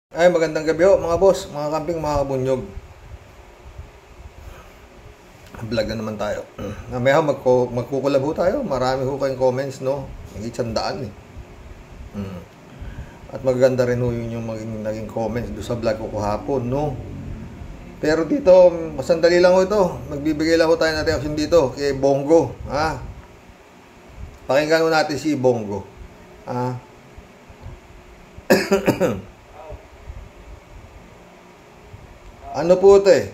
Ay, magandang gabi ho, mga boss, mga kamping, mga kabunyog. Vlog na naman tayo. Mamaya magkukulab ho tayo. Marami ho kayong comments, no? Higit 100 eh. At maganda rin ho yun yung naging comments doon sa vlog ko kahapon, no? Pero dito, sandali lang ho ito. Magbibigay lang ho tayo ng reaction dito kay Bongo. Ha? Pakinggan ho natin si Bongo. Ha? Ano po ito eh?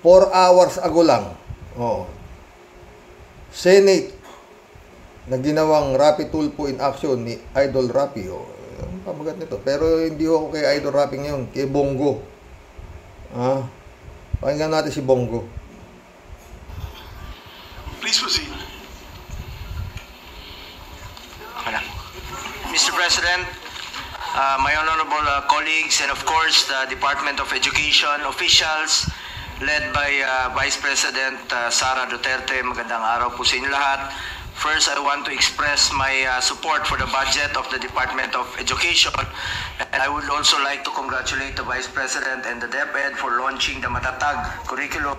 4 hours ago lang. Oo. Senate na ginawang Rapi Tulfo in action ni Idol Rapi. Ang pamagat nito. Pero hindi ako kay Idol Rapi ngayon. Kay Bongo. Pakinggan natin si Bongo. Please proceed. Mr. President, my honorable colleagues, and of course the Department of Education officials led by Vice President Sara Duterte, magandang araw po sa inyo lahat. First, I want to express my support for the budget of the Department of Education, and I would also like to congratulate the Vice President and the DepEd for launching the Matatag curriculum,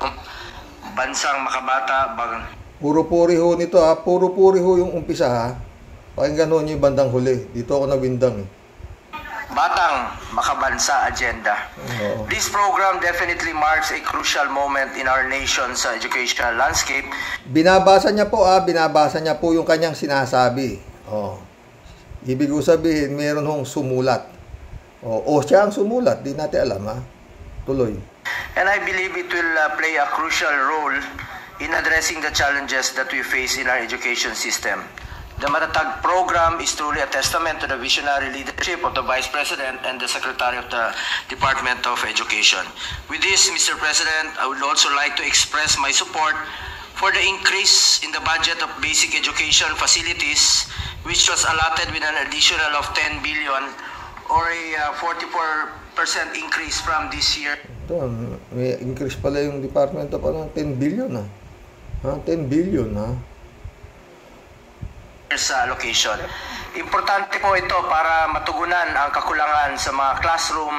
Bansang Makabata. Puro-puri ho nito ha. Puro-puri ho yung umpisa ha. Pakinggan ho niyo yung bandang huli. Dito ako nabindang eh. Batang Makabansa Agenda. This program definitely marks a crucial moment in our nation's educational landscape. Binabasa niya po binabasa niya po yung kanyang sinasabi. Ibig sabihin, meron hong sumulat. O siya ang sumulat, di natin alam ha. Tuloy. And I believe it will play a crucial role in addressing the challenges that we face in our education system. The Matatag program is truly a testament to the visionary leadership of the Vice President and the Secretary of the Department of Education. With this, Mr. President, I would also like to express my support for the increase in the budget of basic education facilities, which was allotted with an additional of 10 billion or a 44% increase from this year. Ito, may increase pala yung Department of 10 billion 10 billion sa allocation. Importante po ito para matugunan ang kakulangan sa mga classroom,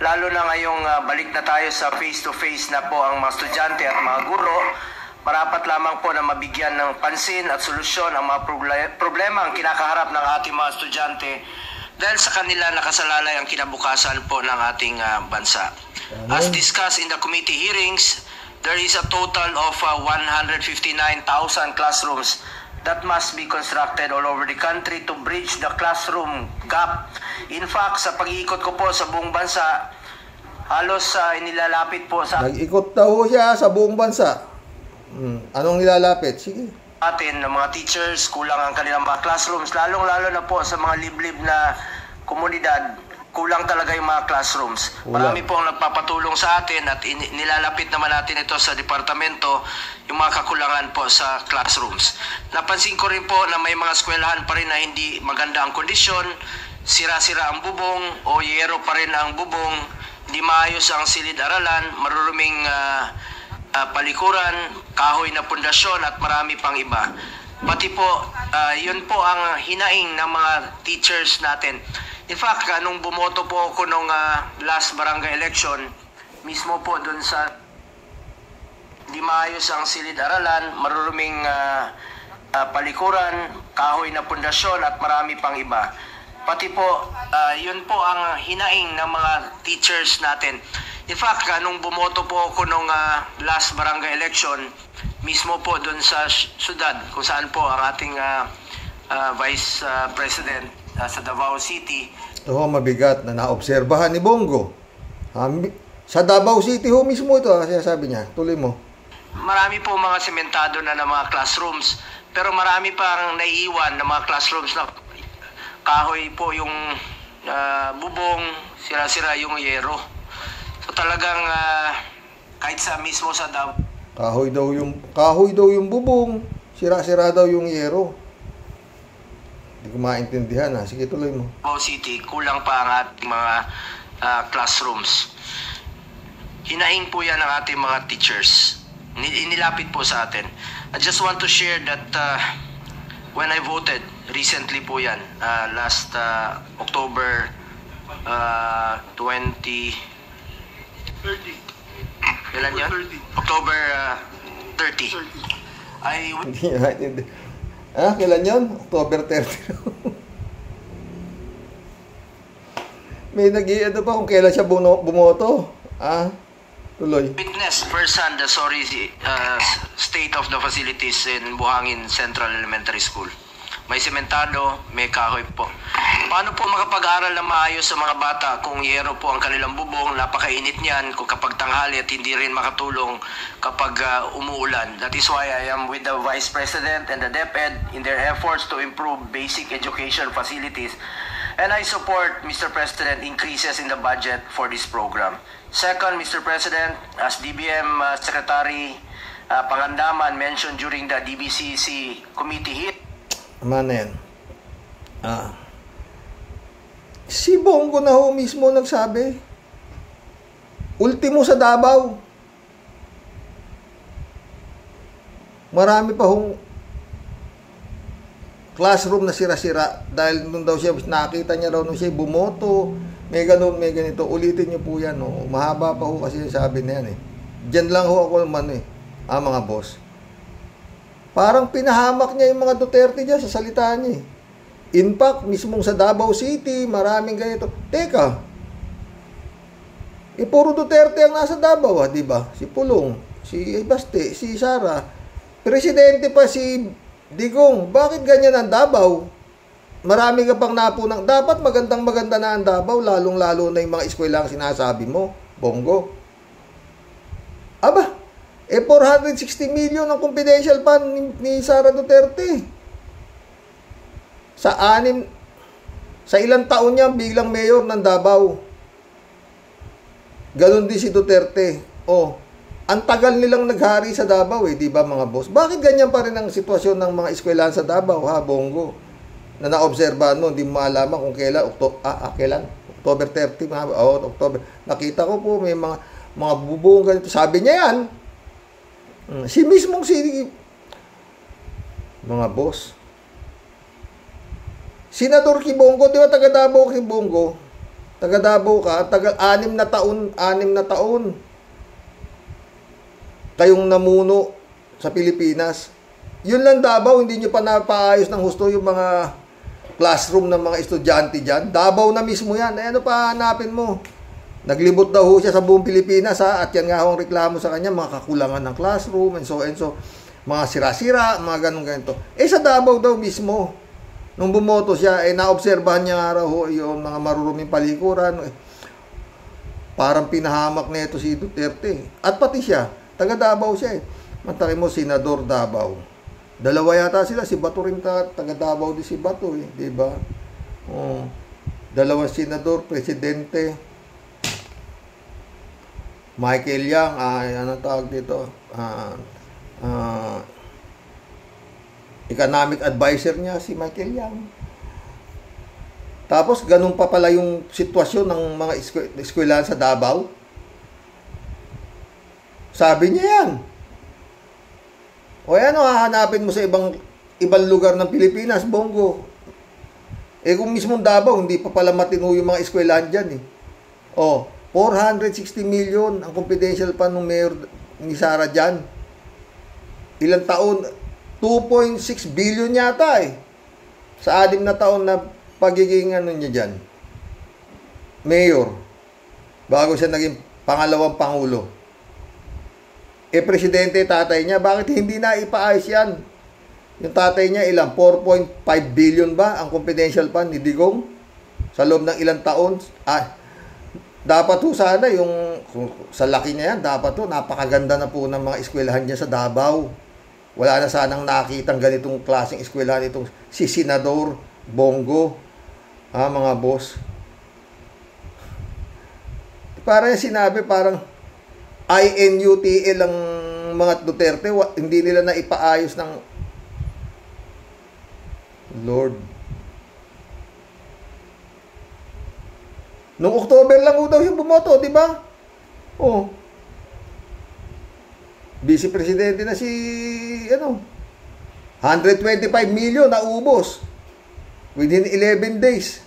lalo na ngayong balik na tayo sa face-to-face na po ang mga estudyante at mga guro. Marapat lamang po na mabigyan ng pansin at solusyon ang mga problema ang kinakaharap ng ating mga estudyante dahil sa kanila nakasalalay ang kinabukasan po ng ating bansa. As discussed in the committee hearings, there is a total of 159,000 classrooms that must be constructed all over the country to bridge the classroom gap. In fact, sa pag-iikot ko po sa buong bansa, halos inilalapit po sa nag-ikot daw siya sa buong bansa. Anong nilalapit? Sige. Atin ng mga teachers, kulang ang kanilang mga classrooms, lalong-lalo na po sa mga liblib na komunidad, kulang talaga yung mga classrooms. Marami po ang nagpapatulong sa atin at nilalapit naman natin ito sa departamento yung mga kakulangan po sa classrooms. Napansin ko rin po na may mga eskwelahan pa rin na hindi maganda ang kondisyon, sira-sira ang bubong o yero pa rin ang bubong, hindi maayos ang silid-aralan, maruruming palikuran, kahoy na pundasyon at marami pang iba. Pati po, yun po ang hinaing ng mga teachers natin. In fact, nung bumoto po ako nung last barangay election, mismo po dun sa di maayos ang silid-aralan, maruruming palikuran, kahoy na pundasyon at marami pang iba. Pati po, yun po ang hinaing ng mga teachers natin. In fact, nung bumoto po ako nung last barangay election, mismo po dun sa syudad kung saan po ang ating Vice President sa Davao City. Ito mabigat na naobserbahan ni Bongo. Sa Davao City ho mismo ito, kasi sabi niya. Tuloy mo. Marami po mga sementado na ng mga classrooms, pero marami pang naiiwan ng mga classrooms na kahoy po yung bubong, sira-sira yung yero. So talagang kahit sa mismo sa Davao, kahoy daw yung bubong, sira-sira daw yung yero. Hindi ko maintindihan Sige, tuloy mo. Davao City, kulang pa ang ating mga classrooms. Hinaing po yan ng ating mga teachers. Inilapit po sa atin. I just want to share that when I voted, recently po yan, last October 20... 30. Kailan yun? October 30. I... Hindi. Kailan yun? October 30. May nag-i-ano pa kung kailan siya bumoto. Tuloy. Witness firsthand the sorry state of the facilities in Buhangin Central Elementary School. May sementado, may kahoy po. Paano po makapag-aral na maayos sa mga bata kung yero po ang kanilang bubong, napakainit niyan kung kapag tanghali at hindi rin makatulong kapag umuulan. That is why I am with the Vice President and the DepEd in their efforts to improve basic education facilities. And I support, Mr. President, increases in the budget for this program. Second, Mr. President, as DBM Secretary Pangandaman mentioned during the DBCC committee hearing, yan. Si Bongo na ho mismo nagsabi. Ultimo sa Davao. Marami pa hong classroom na sira-sira dahil nung daw siya nakita niya raw nung siya bumoto, may ganun, may ganito. Ulitin niyo po yan. Mahaba pa ho kasi sabi na yan. Diyan lang ho ako naman mga boss. Parang pinahamak niya yung mga Duterte dyan sa salita niya. In fact, mismong sa Davao City, maraming ganito. Teka, puro Duterte ang nasa Davao, di ba? Si Pulong, si Baste, si Sara. Presidente pa si Digong. Bakit ganyan ang Davao? Marami ka pang napunang. Dapat magandang-maganda na ang Davao, lalong-lalo na yung mga eskwela ang sinasabi mo, Bongo. 460 million ang confidential fund ni Sara Duterte. Sa ilang taon niya biglang mayor ng Davao. Ganon din si Duterte. Ang tagal nilang naghari sa Davao di ba mga boss? Bakit ganyan pa rin ang sitwasyon ng mga eskwelahan sa Davao, Bongo? Na naobserbahan mo, hindi mo malaman kung kailan, kailan? October 30, October. Nakita ko po may mga bubong ganito. Sabi niya yan. Si mismong mga boss. Senador Kibongo, di ba taga Davao Kibongo? Taga Davao ka, taga 6 na taon. Kayong namuno sa Pilipinas. Yun lang Davao, hindi nyo pa napaayos ng husto yung mga classroom ng mga estudyante dyan. Davao na mismo yan. Ano pa hanapin mo? Naglibot daw ho siya sa buong Pilipinas at yan nga ang reklamo sa kanya, mga kakulangan ng classroom and so, mga sira-sira, mga ganun-ganito. Sa Davao daw mismo, nung bumoto siya, naobserbahan niya nga raw yung mga maruruming palikuran. Parang pinahamak na ito si Duterte. At pati siya, taga Davao siya Mataki mo, Senador Davao. Dalawa yata sila, si Bato rin taga Davao din si Bato di ba? Dalawang senador, presidente. Michael Yang, anong tawag dito? Economic advisor niya, si Michael Yang. Tapos, ganun pa pala yung sitwasyon ng mga eskwelahan sa Davao. Sabi niya yan. Hahanapin mo sa ibang lugar ng Pilipinas, Bongo. Kung mismong Davao, hindi pa pala matino yung mga eskwelahan dyan 460 million ang confidential fund ng mayor ni Sara dyan. Ilang taon? 2.6 billion yata sa 6 na taon na pagiging niya dyan. Mayor. Bago siya naging pangalawang pangulo. Presidente tatay niya, bakit hindi na ipaayos yan? Yung tatay niya ilang? 4.5 billion ba ang confidential fund ni Digong? Sa loob ng ilang taon? Dapat sana yung sa laki niya yan, dapat napakaganda na po ng mga eskwelahan niya sa Davao. Wala na sanang nakitang ganitong klaseng eskwelahan itong si Senador Bongo. Mga boss. Parang sinabi, parang INUTL ang mga Duterte, hindi nila na ipaayos ng Lord. Noong October lang daw yung bumoto, di ba? Vice Presidente na si 125 million na ubos within 11 days.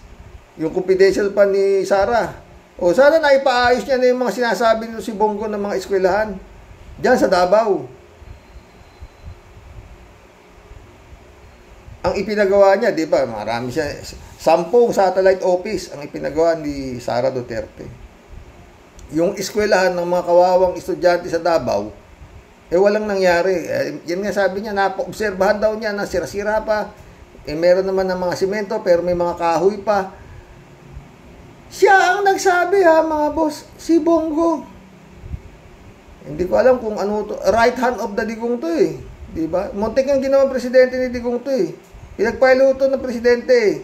Yung confidential pa ni Sara. O sana naipaayos niya na yung mga sinasabi nito si Bongo ng mga eskwelahan. Diyan sa Davao. Ang ipinagawa niya, di ba, marami siya, 10 satellite office ang ipinagawa ni Sara Duterte. Yung eskwelahan ng mga kawawang estudyante sa Davao, walang nangyari. Yan nga sabi niya, napaobserbahan daw niya na sira-sira pa. Meron naman ng mga simento, pero may mga kahoy pa. Siya ang nagsabi mga boss, si Bongo. Hindi ko alam kung ano to, right hand of the Digong to di ba? Muntik ang ginawang presidente ni Digong to Pinagpailo to ng presidente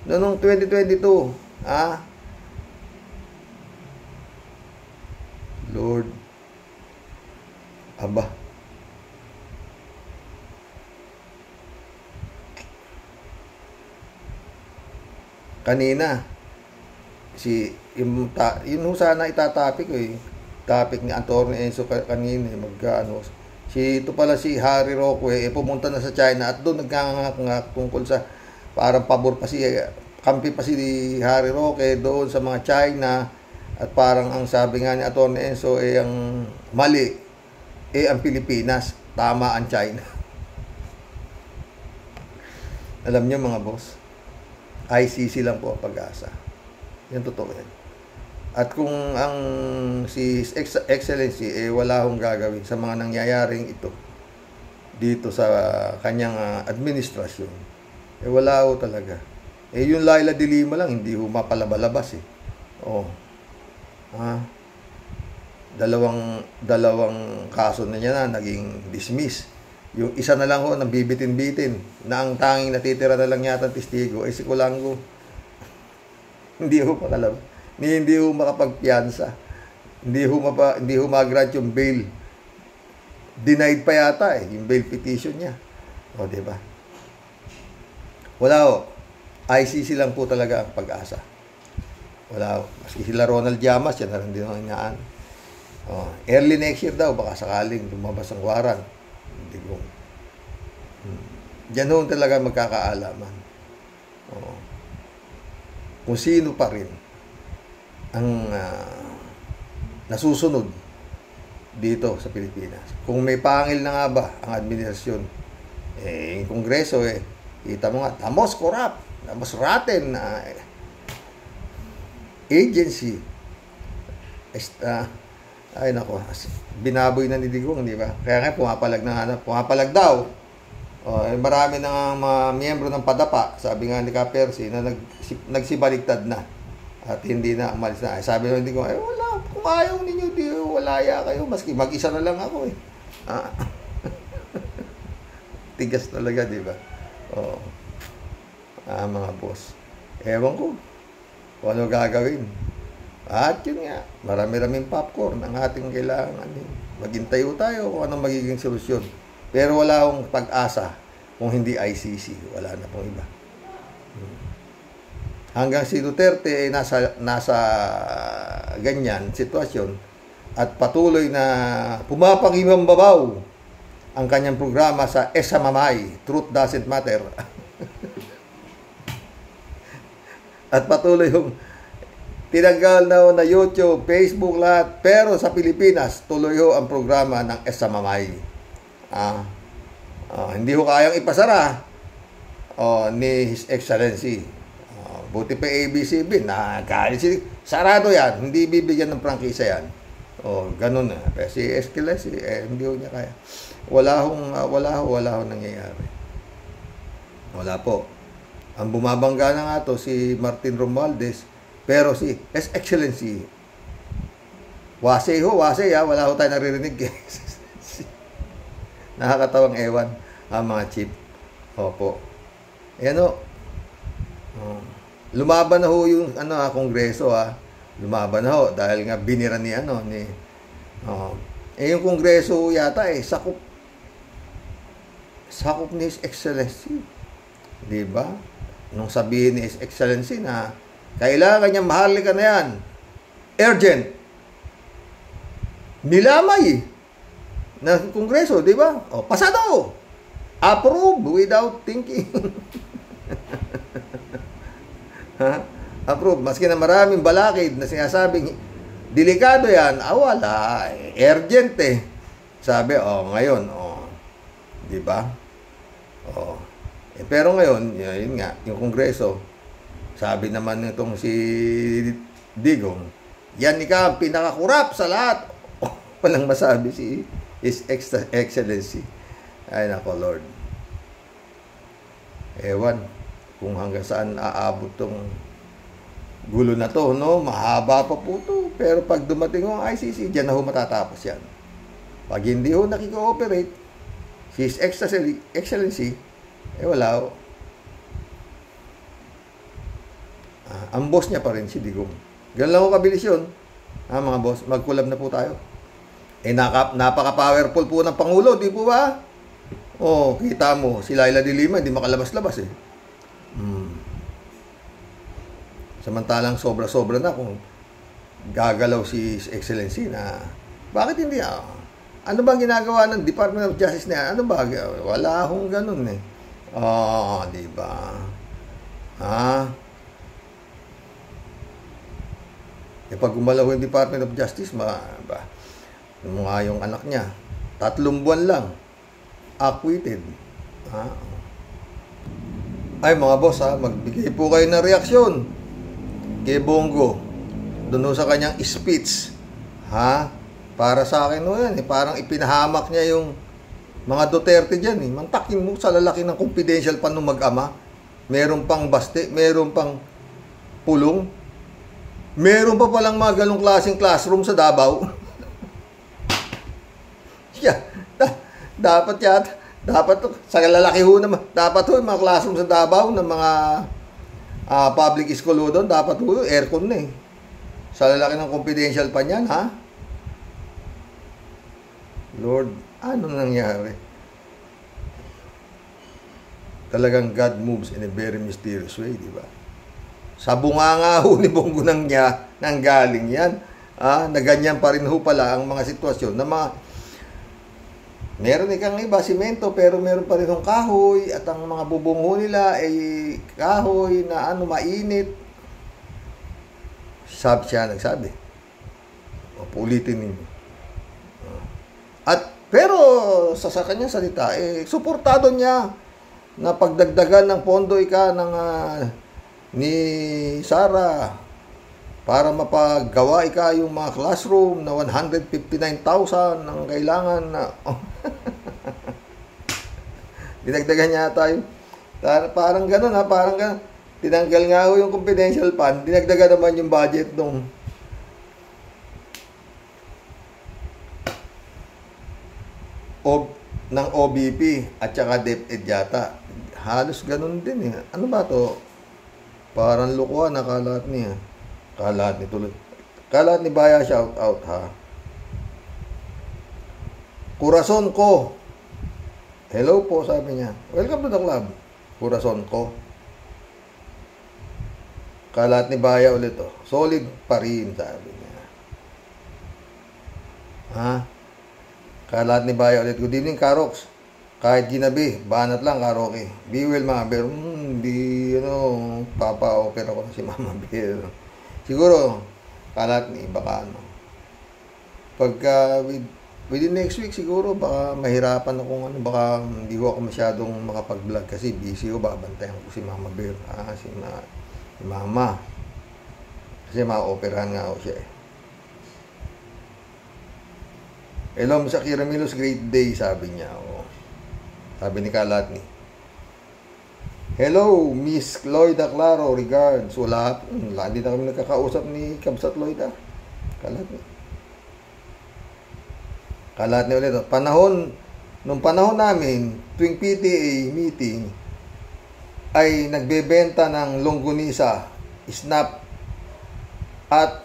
noong 2022. Lord. Aba. Kanina, yun sana itatapik topic ni Atty. Enzo kanina, ito pala si Harry Roque, pumunta na sa China at doon nagkangangak tungkol sa parang pabor pa kampi pa si Harry Roque doon sa mga China at parang ang sabi nga ni Atty. Enzo ang mali ang Pilipinas, tama ang China. Alam niyo mga boss, ICC lang po ang pag-asa. Yan totoo yan. At kung ang si Excellency wala akong gagawin sa mga nangyayaring ito dito sa kanyang administrasyon, wala ako talaga. Yung Laila de Lima lang hindi ho mapalabalabas dalawang kaso na niya na naging dismiss. Yung isa na lang ho nang bibitin-bitin na ang tanging natitira na lang yata testigo si Kulango. Hindi ho makalabas. Hindi ho makapagpiyansa. Hindi ho mag-grant yung bail. Denied pa yata yung bail petition niya. Di ba? Wala ho. ICC lang po talaga ang pag-asa. Wala ho. Maski sila Ronald Llamas, yan na lang din ang inaan. Early next year daw, baka sakaling lumabas ang warrant. Hindi ko. Diyan ho talaga magkakaalaman. Kung sino pa rin ang nasusunod dito sa Pilipinas. Kung may pangil na nga ba ang administrasyon, yung Kongreso, kita mo nga, tamos corrupt, tamos rotten agency. Ay nako, binaboy na ni Digong, di ba? Kaya nga pumapalag daw. Marami na mga miyembro ng PADAPA, sabi nga ni Ka-Percy, na nagsibaligtad na. At hindi na umalis na. Sabi naman ko, wala, kung ayaw ninyo, walaya kayo. Maski mag-isa na lang ako Tigas talaga, di ba? Mga boss. Ewan ko kung ano gagawin. At yun nga, marami-raming popcorn ang ating kailangan. Maghintay tayo kung anong magiging solusyon. Pero wala akong pag-asa kung hindi ICC. Wala na pong iba. Hanggang si Duterte nasa ganyan sitwasyon at patuloy na pumapangimambabaw ang kanyang programa sa Esamamay, Truth Doesn't Matter. At patuloy yung tinanggal na YouTube, Facebook, lahat. Pero sa Pilipinas, tuloy ho ang programa ng Esamamay. Hindi ho kayang ipasara ni His Excellency. Buti pa ABCB, sarado yan, hindi bibigyan ng prangkisa yan. Ganun na. Pero si Excellency, hindi ho niya kaya. Wala hong nangyayari. Wala po. Ang bumabangga na nga to, si Martin Romualdez, pero si Excellency, wala ho tayo naririnig. Nakakatawang ewan ang mga chief. Opo. Lumaban na ho yung Kongreso Lumaban na ho dahil nga binira ni yung Kongreso yata sakop ni His Excellency. Di ba? Nung sabihin ni His Excellency na kailangan niya maharlika na yan. Urgent. Nilamay ng Kongreso, di ba? Pasado. Approve without thinking. Approve. Maski na maraming balakid na sinasabing, delikado yan, wala. Urgent eh. Sabi, ngayon, di ba? Pero ngayon, yun nga, yung Kongreso, sabi naman nitong si Digong, yan ikaw ang pinakakurap sa lahat. Walang masabi si His Excellency. Ay nako, Lord. Ewan kung hanggang saan aabot tong gulo na to, no? Mahaba pa po to. Pero pag dumating ang ICC, dyan na ho matatapos yan. Pag hindi ho nakikooperate, si His Excellency, wala ho. Ang boss niya pa rin, si Digong. Ganun lang ho kabilis yun. Mga boss, mag-collab na po tayo. Napaka-powerful po ng Pangulo, di po ba? Kita mo, si Laila de Lima, hindi makalabas-labas eh. Samantalang sobra-sobra na kung gagalaw si Excellency na, bakit hindi ano ba ginagawa ng Department of Justice na yan? Ano ba? Wala akong ganun eh. Di ba? Pag gumalaw yung Department of Justice, yung anak niya, 3 buwan lang, acquitted. Ay mga boss, magbigay po kayo ng reaksyon kay Bongo doon sa kanyang speech. Para sa akin yan, parang ipinahamak niya yung mga Duterte dyan. Mantakin mo sa lalaki ng confidential pa nung mag-ama. Meron pang baste, meron pang pulong. Meron pa palang mga ganong klaseng classroom sa Davao. Dapat sa lalaki ho naman, dapat ho yung mga classroom sa Davao ng mga public school ho doon, dapat ho aircon na eh. Sa lalaki ng confidential pa niyan, Lord, ano nangyari? Talagang God moves in a very mysterious way, di ba? Sa bunganga ho ni Bongo nang galing yan. Na ganyan pa rin ho pala ang mga sitwasyon na meron ikang iba simento pero meron pa rin hong kahoy at ang mga bubong ho nila ay kahoy na mainit. Nagsabi. Ulitin ninyo. Pero sa kanyang salita, suportado niya na pagdagdagan ng pondo ni Sara para mapagawa yung mga classroom na 159,000 ang kailangan na dinagdagan niya tayo. Parang gano'n parang gano'n. Tinanggal nga yung confidential fund, dinagdagan naman yung budget ng OBP at saka DepEd yata. Halos gano'n din eh. Ano ba to? Parang lukuhan na kalat niya. Kalat ni tuloy. Kalat ni Baya, shout out Corazon ko. Hello po, sabi niya. Welcome to the club. Corazon ko. Kalat ni Baya ulit Solid pa rin, sabi niya. Kalat ni Baya ulit. Good evening, Karox. Kahit ginabi, banat lang, karaoke. Be well, Mama Bear. Papa-opera ko na si Mama Bear. Siguro, kalat ni baka pagka within next week siguro baka mahirapan akong baka hindi ko ako masyadong makapag-vlog kasi busy ko, babantayan ko si Mama Bear, si Mama, kasi ma-operahan nga ako siya Hello, sa Kiramilos, great day, sabi niya. Sabi ni Kalatni. Hello, Miss Lloyda Claro, regards. Hindi na kami nagkakausap ni Kabsat Lloyda. Kalatni ulit. Nung panahon namin, tuwing PTA meeting, ay nagbebenta ng longganisa, snap, at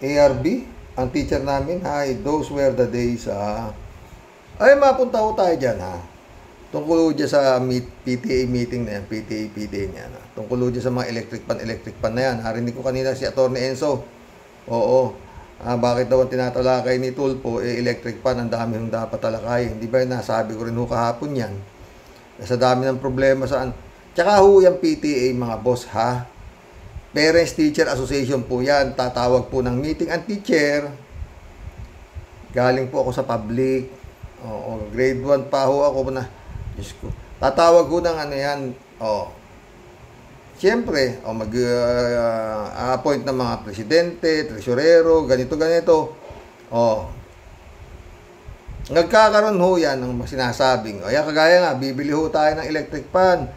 ARB. Ang teacher namin, those were the days. Ay, mapunta ko tayo dyan, Tungkol dyan sa PTA meeting na yan, PTA niya. Tungkol dyan sa mga electric pan na yan. Narinig ko kanina si Atty. Enzo. Oo. Bakit daw ang tinatalakay ni Tulpo, electric pan, ang dami yung dapat talakay. Hindi ba nasabi ko rin kahapon yan? Sa dami ng problema saan. Tsaka yung PTA, mga boss, Parents Teacher Association po yan. Tatawag po ng meeting ang teacher. Galing po ako sa public. Oo, grade 1 pa ho ako na. Diyos ko. Tatawag ko ng ano yan. Siyempre, mag-appoint ng mga presidente, tresurero, ganito. Nagkakaroon ho yan ng sinasabing. Kagaya nga, bibili ho tayo ng electric fan.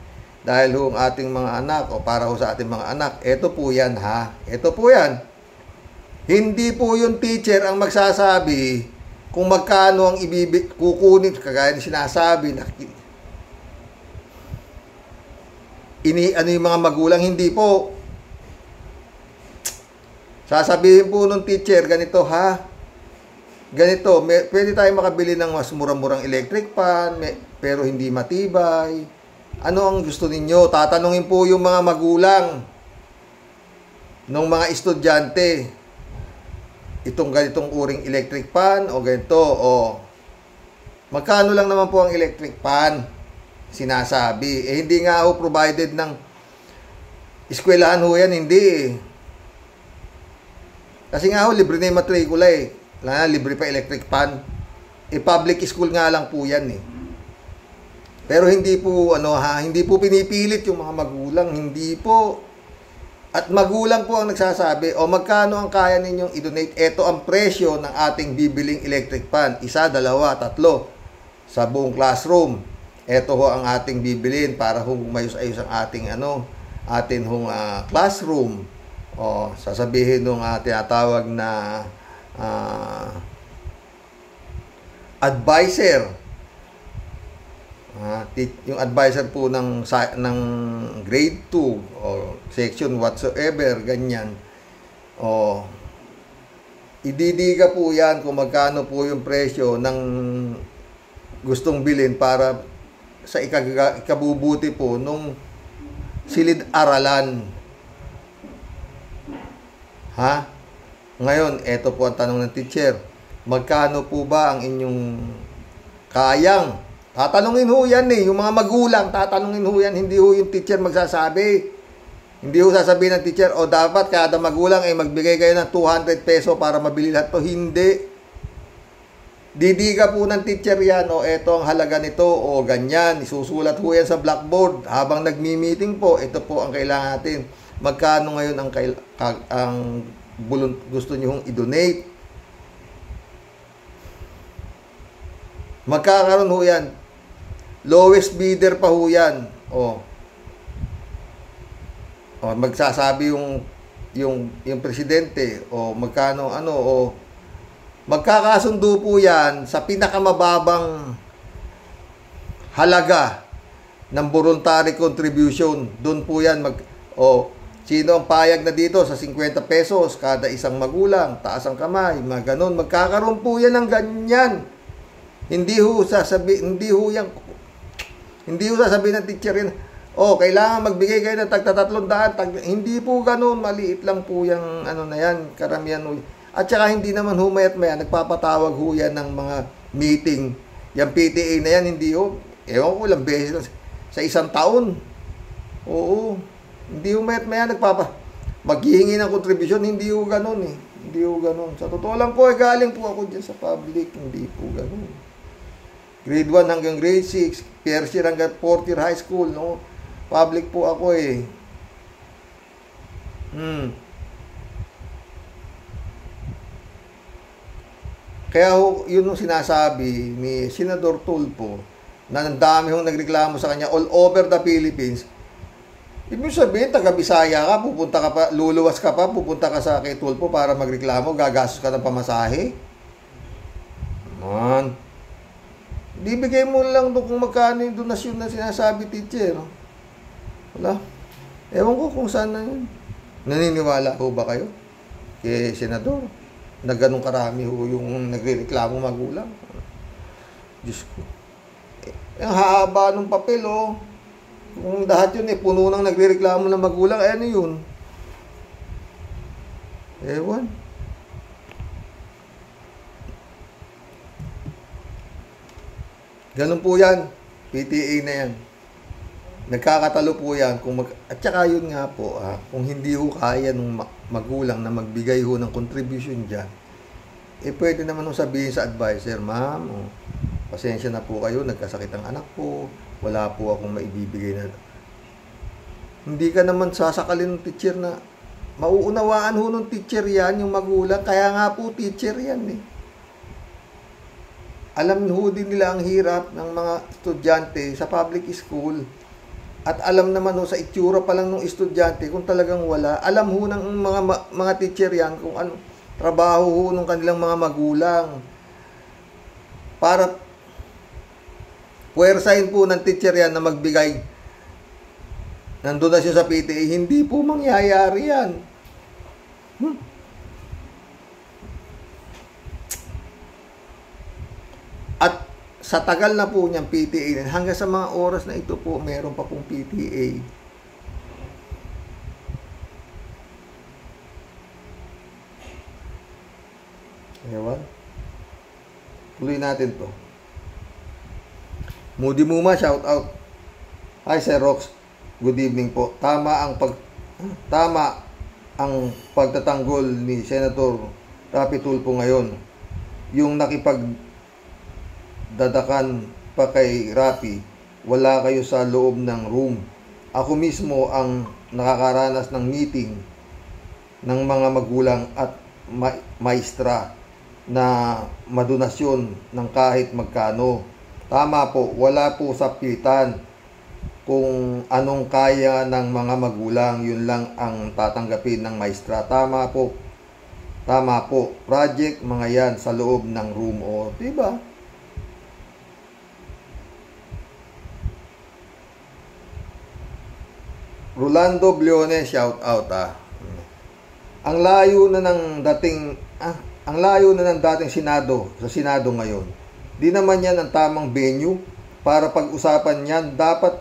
Dahil ho ang ating mga anak, o para ho sa ating mga anak. Ito po yan ha. Ito po yan. Hindi po yung teacher ang magsasabi kung magkano ang kukunin. Kagaya ng sinasabi. Ano yung mga magulang, hindi po. Sasabihin po nung teacher, ganito ha. Ganito, pwede tayo makabili ng mas murang-murang electric fan, pero hindi matibay. Ano ang gusto ninyo? Tatanungin po yung mga magulang ng mga estudyante. Itong ganitong uring electric fan o ganito, magkano lang naman po ang electric fan? Sinasabi. Hindi nga ho provided ng eskwelahan ho yan, hindi. Kasi nga ho, libre na yung matrikula libre pa electric fan. Public school nga lang po yan Pero hindi po, hindi po pinipilit yung mga magulang, hindi po. At magulang po ang nagsasabi, magkano ang kaya ninyong i-donate? Ito ang presyo ng ating bibiling electric fan. 1, 2, 3 sa buong classroom. Ito ho ang ating bibilin para mayos-ayos ang ating classroom. Sasabihin nung tinatawag na advisor. Yung advisor po ng grade 2 o section whatsoever, ganyan. Ididiga po yan kung magkano po yung presyo ng gustong bilhin para sa ikabubuti po nung silid-aralan. Ngayon, eto po ang tanong ng teacher. Magkano po ba ang inyong kayang? Tatanungin ho yan yung mga magulang, tatanungin ho yan, hindi ho yung teacher magsasabi. Hindi ho sasabihin ng teacher, dapat kada magulang ay magbigay kayo ng 200 peso para mabili lahat to. Hindi. Didiga po ng teacher yan, eto ang halaga nito, ganyan. Isusulat ho yan sa blackboard. Habang nagmi-meeting po, ito po ang kailangan natin. Magkano ngayon ang gusto nyo hong i-donate? Magkakaroon ho yan. Lowest bidder pa ho yan. Magsasabi yung presidente, magkano magkakasundo po yan sa pinakamababang halaga ng voluntary contribution. Doon po yan sino ang payag na dito sa 50 pesos kada isang magulang, taas ang kamay, mga ganun. Magkakaroon po yan ng ganyan. Hindi ho sasabihin ng teacher yan, kailangan magbigay kayo ng tagta-300. Hindi po ganun, maliit lang po yung na yan, karamihan. At saka hindi naman humayat-maya, nagpapatawag ho yan ng mga meeting. Yung PTA na yan, hindi ewan ko ilang beses sa isang taon. Hindi humayat-maya, maghihingi ng kontribusyon, hindi ho ganun Hindi ho ganun. Sa totoo lang po, galing po ako dyan sa public, hindi po ganun. Grade 1 hanggang grade 6, first year hanggang 4th year high school, Public po ako Kaya yun yung sinasabi ni Senador Tulfo na ang dami hong nagreklamo sa kanya all over the Philippines. Ibig sabihin, taga-Bisaya ka, luluwas ka pa, pupunta ka sa kay Tulfo para magreklamo, gagastos ka ng pamasahe. Di bigay mo lang doon kung magkano yung donasyon na sinasabi, teacher. Wala. Ewan ko kung saan na yun. Naniniwala po ba kayo kay Senador na ganun karami yung nagre-reklamo magulang? Diyos ko. Ang haba ng papel, Kung lahat yun, puno ng nagre-reklamo ng magulang, ano yun? Ewan. Ganun po yan. PTA na yan. Nagkakatalo po yan. At saka yun nga po, kung hindi ho kaya ng magulang na magbigay ho ng contribution dyan, pwede naman ho sabihin sa advisor, ma'am, pasensya na po kayo, nagkasakit ang anak ko, wala po akong maibibigay na. Hindi ka naman sasakalin ng teacher na mauunawaan ho ng teacher yan, yung magulang. Kaya nga po teacher yan eh. Alam ho din nila ang hirap ng mga estudyante sa public school. At alam naman ho sa itsura pa lang ng estudyante kung talagang wala. Alam ho ng mga teacher yan kung ano trabaho ho ng kanilang mga magulang. Para puwersahin po ng teacher yan na magbigay ng donasyon sa PTA, hindi po mangyayari yan. At sa tagal na po niyang PTA, hanggang sa mga oras na ito po, meron pa pong PTA. Ewan. Tuloy natin to. Moody Muma, shout out. Hi Sir Rox, good evening po. Tama ang pagtatanggol ni Senator Rapi Tulfo ngayon. Yung dadakan pa kay Rapi, wala kayo sa loob ng room. Ako mismo ang nakakaranas ng meeting ng mga magulang at maestra na madonasyon ng kahit magkano. Tama po, wala po sa pilitan. Kung anong kaya ng mga magulang, yun lang ang tatanggapin ng maestra. Tama po. Tama po. Project mga yan sa loob ng room. O, diba? Rolando Bliones, shout out Ang layo na ng dating Senado sa Senado ngayon. Di naman yan ang tamang venue para pag-usapan yan. Dapat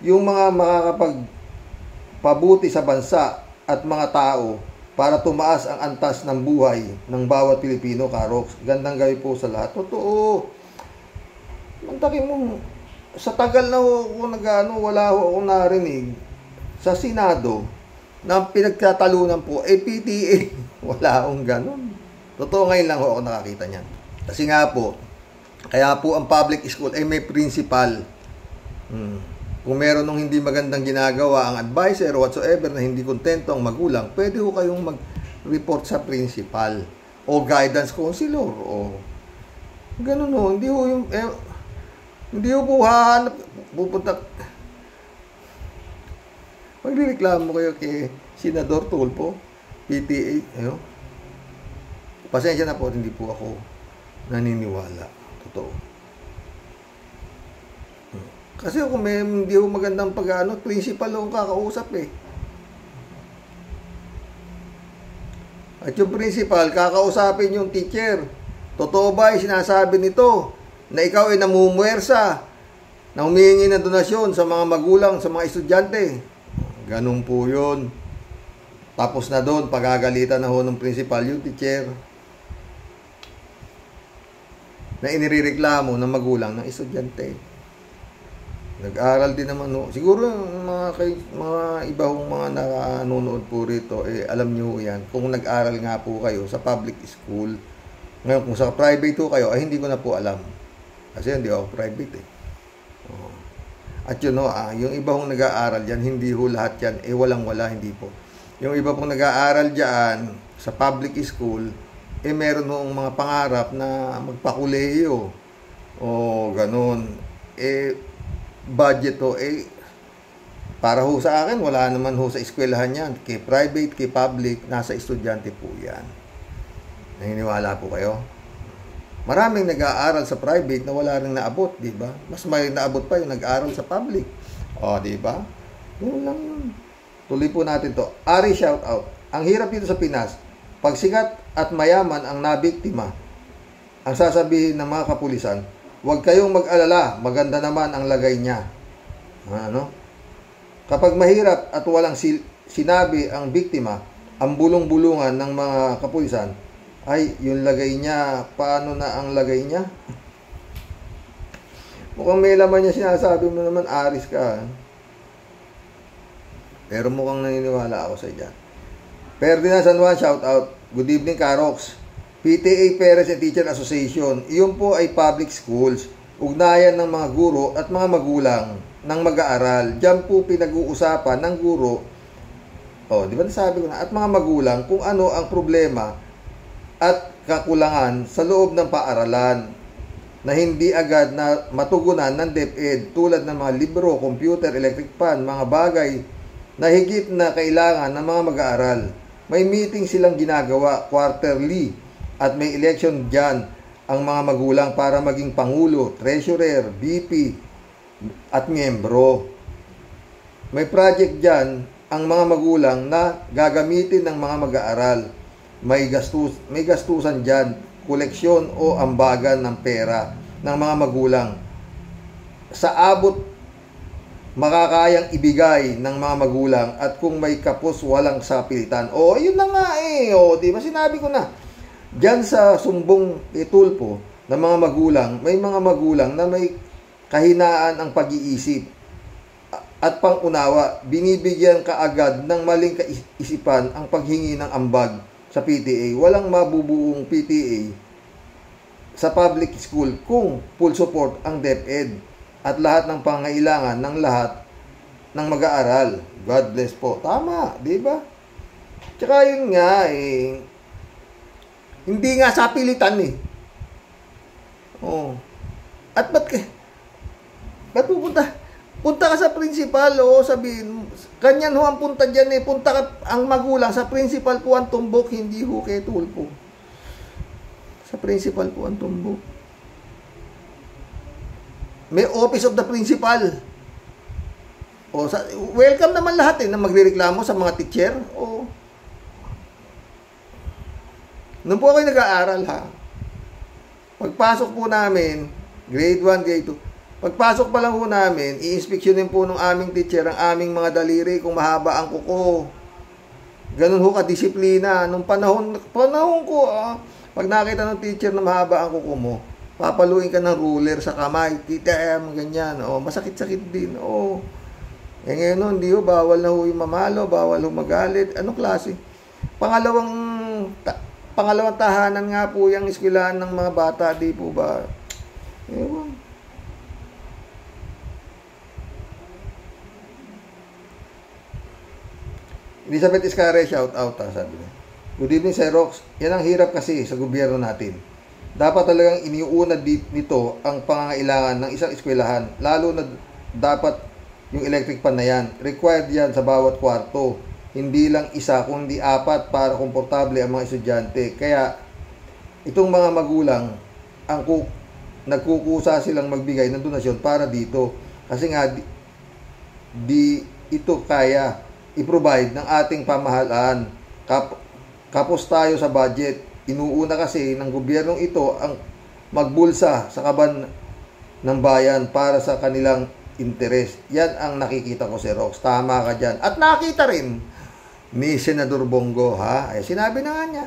yung mga makakapagpabuti sa bansa at mga tao para tumaas ang antas ng buhay ng bawat Pilipino, Karox. Gandang gabi po sa lahat. Totoo. Mantakin mo, sa tagal na ako wala akong narinig sa Senado na pinagtatalunan po, PTA, wala akong ganun. Totoo, ngayon lang ako nakakita niyan. Kasi nga po, kaya po ang public school ay may principal. Kung meron nung hindi magandang ginagawa ang advisor or whatsoever na hindi kontento ang magulang, pwede ho kayong mag-report sa principal o guidance counselor o ganun ho. Hindi ho yung hindi ho po hahanap, pupunta. Magreklamo kayo kay Senador Tulfo, PTA, pasensya na po, hindi po ako naniniwala. Totoo. Kasi kung hindi ko magandang principal akong kakausap eh. At yung principal, kakausapin yung teacher. Totoo ba yung sinasabi nito na ikaw ay namumuwersa na humihingi ng donasyon sa mga magulang, sa mga estudyante? Ganun po yun. Tapos na doon, pagagalitan na ho ng principal yung teacher na inireklamo ng magulang ng estudyante. Nag-aral din naman ho. Siguro mga iba hong mga nanonood po rito, alam nyo yan. Kung nag-aral nga po kayo sa public school, ngayon kung sa private ho kayo, hindi ko na po alam. Kasi hindi ako private eh. At yun yung iba hong nag-aaral dyan, hindi ho lahat yan, walang-wala, hindi po. Yung iba pong nag-aaral dyan sa public school, meron hong mga pangarap na magpakuleyo. O ganun. Budget ho, para ho sa akin, wala naman ho sa eskwelahan yan. Kay private, kay public, nasa estudyante po yan. Naniniwala po kayo? Maraming nag-aaral sa private na wala rin naabot, di ba? Mas may naabot pa yung nag-aaral sa public. O, di ba? Yun lang yun. Tuloy po natin to. Ari, shout out. Ang hirap dito sa Pinas, pag sikat at mayaman ang nabiktima, ang sasabihin ng mga kapulisan, huwag kayong mag-alala, maganda naman ang lagay niya. Kapag mahirap at walang sinabi ang biktima, ang bulong-bulungan ng mga kapulisan, ay, yung lagay niya, paano na ang lagay niya? Mukhang may laman niya sinasabi mo naman, Aris ka. Pero mukhang naniniwala ako sa dyan. Ferdinand San Juan, shout out. Good evening, Karox. PTA Parents and Teacher Association. Iyon po ay public schools. Ugnayan ng mga guro at mga magulang ng mag-aaral. Diyan po pinag-uusapan ng guro, di ba nasabi ko na, at mga magulang kung ano ang problema at kakulangan sa loob ng paaralan na hindi agad na matugunan ng DepEd tulad ng mga libro, computer, electric fan, mga bagay na higit na kailangan ng mga mag-aaral. May meeting silang ginagawa quarterly at may election dyan ang mga magulang para maging pangulo, treasurer, VP at miyembro. May project dyan ang mga magulang na gagamitin ng mga mag-aaral. May gastusan dyan, koleksyon o ambagan ng pera ng mga magulang. Sa abot makakayang ibigay ng mga magulang at kung may kapos walang sapilitan. Yun na nga di ba sinabi ko na. Diyan sa Sumbong Itulpo ng mga magulang, may mga magulang na may kahinaan ang pag-iisip at pangunawa, binibigyan kaagad ng maling kaisipan ang paghingi ng ambag sa PTA. Walang mabubuong PTA sa public school kung full support ang DepEd at lahat ng pangailangan ng lahat ng mag-aaral. God bless po. Tama, di ba? Tsaka yun nga hindi nga sa pilitan At ba't pupunta? Punta ka sa principal sabihin, kanyan ho ang punta dyan punta ka ang magulang sa principal po ang tumbok, hindi ho kay Tulpo. Sa principal po ang tumbok. May office of the principal. Welcome naman lahat na magrereklamo sa mga teacher. Nung po ako'y nag-aaral pagpasok po namin, grade 1, grade 2, pagpasok pa lang po namin, i-inspeksyonin po ng aming teacher ang aming mga daliri kung mahaba ang kuko. Ganun ho kadisiplina. Nung panahon ko, pag nakita ng teacher na mahaba ang kuko mo, papaluin ka ng ruler sa kamay, ganyan, masakit-sakit din, ngayon hindi ho, bawal na ho yung mamalo, bawal ho magalit. Anong klase? Pangalawang tahanan nga po yung eskwelahan ng mga bata, di po ba? Ewan. Elizabeth Iscare, shout out sabi niya. Good evening, Sir Rox. Yan ang hirap kasi sa gobyerno natin. Dapat talagang iniuuna nito ang pangangailangan ng isang eskwelahan. Lalo na dapat yung electric fan na yan. Required yan sa bawat kwarto. Hindi lang isa, kundi 4 para komportable ang mga estudyante. Kaya, itong mga magulang, nagkukusa silang magbigay ng donasyon para dito. Kasi nga, di ito kaya i-provide ng ating pamahalaan. Kapos tayo sa budget. Inuuna kasi ng gobyernong ito ang magbulsa sa kaban ng bayan para sa kanilang interes. Yan ang nakikita ko, Sir Rox. Tama ka dyan. At nakita rin ni Senador Bongo, sinabi na nga niya.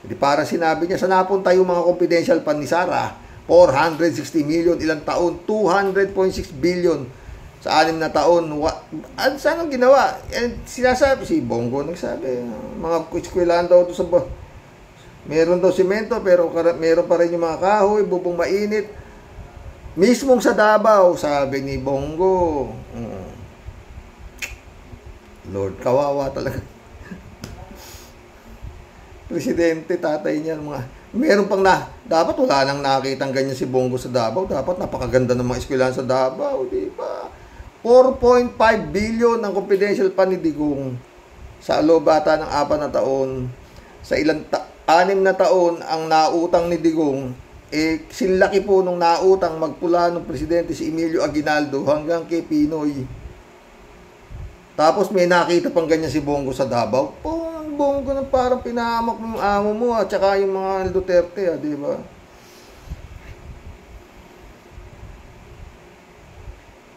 Hindi para sinabi niya, sa napunta yung mga confidential pan ni Sara, 460 million, ilang taon, 200.6 billion sa 6 na taon. Saan ang ginawa? Sinasabi, si Bongo nagsabi, mga eskwelahan daw sa meron daw simento, pero meron pa rin yung mga kahoy, bubong mainit. Mismong sa Davao, sabi ni Bongo. Lord, kawawa talaga. Presidente, tatay niya, meron pang dapat wala nang nakitang ganyan si Bongo sa Davao. Dapat napakaganda ng mga eskwelahan sa Davao, di ba? 4.5 billion ang confidential pa ni Digong sa loob ata ng 4 na taon. Sa 6 na taon ang nautang ni Digong, sinlaki po nung nautang magpula ng presidente si Emilio Aguinaldo hanggang kay Pinoy. Tapos may nakita pang ganyan si Bongo sa Davao. Ang Bongo na parang pinahamak mo yung amo mo at saka yung mga Duterte, di ba?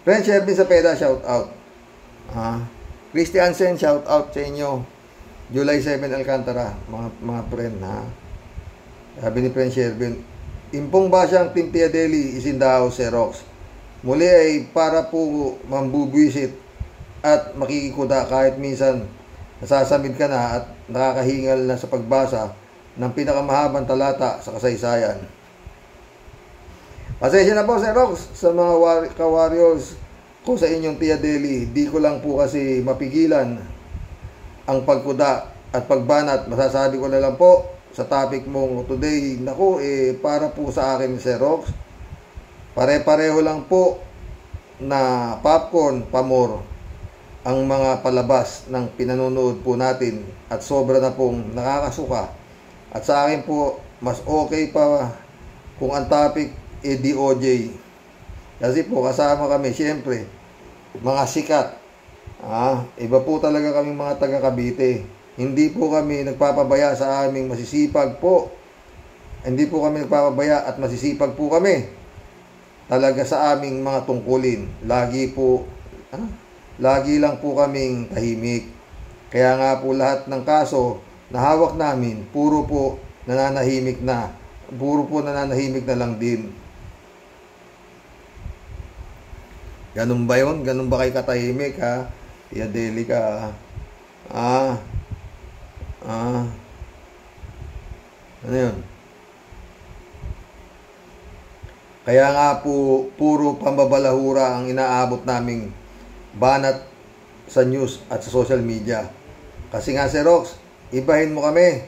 Friend Shervin Sapeda, shout out. Christy Ansen, shout out sa inyo. July 7 Alcantara, mga friend, Sabi ni Friend Shervin, impong ba siyang Team Piadelli is in the house, Xerox. Muli ay para po mambubwisit at makikikuda kahit minsan nasasamid ka na at nakakahingal na sa pagbasa ng pinakamahabang talata sa kasaysayan. Pasensya na po, Sir Rox, sa mga ka-warriors ko sa inyong Tia Deli. Di ko lang po kasi mapigilan ang pagkuda at pagbanat. Masasabi ko na lang po sa topic mong today, naku, para po sa akin, Sir Rox, pare-pareho lang po na popcorn, pamor, ang mga palabas ng pinanonood po natin at sobra na pong nakakasuka. At sa akin po, mas okay pa kung ang topic DOJ. Kasi po kasama kami, syempre, mga sikat. Iba po talaga kaming mga taga Cavite. Hindi po kami nagpapabaya sa aming masisipag po. Hindi po kami nagpapabaya at masisipag po kami talaga sa aming mga tungkulin. Lagi lang po kaming tahimik. Kaya nga po lahat ng kaso na hawak namin, puro po nananahimik na lang din. Ganun ba yun? Ganun ba kayo katahimik, ha? Tia Deli ka, ha? Ano yun? Kaya nga po, puro pambabalahura ang inaabot naming banat sa news at sa social media. Kasi nga, Sir Rox, ibahin mo kami.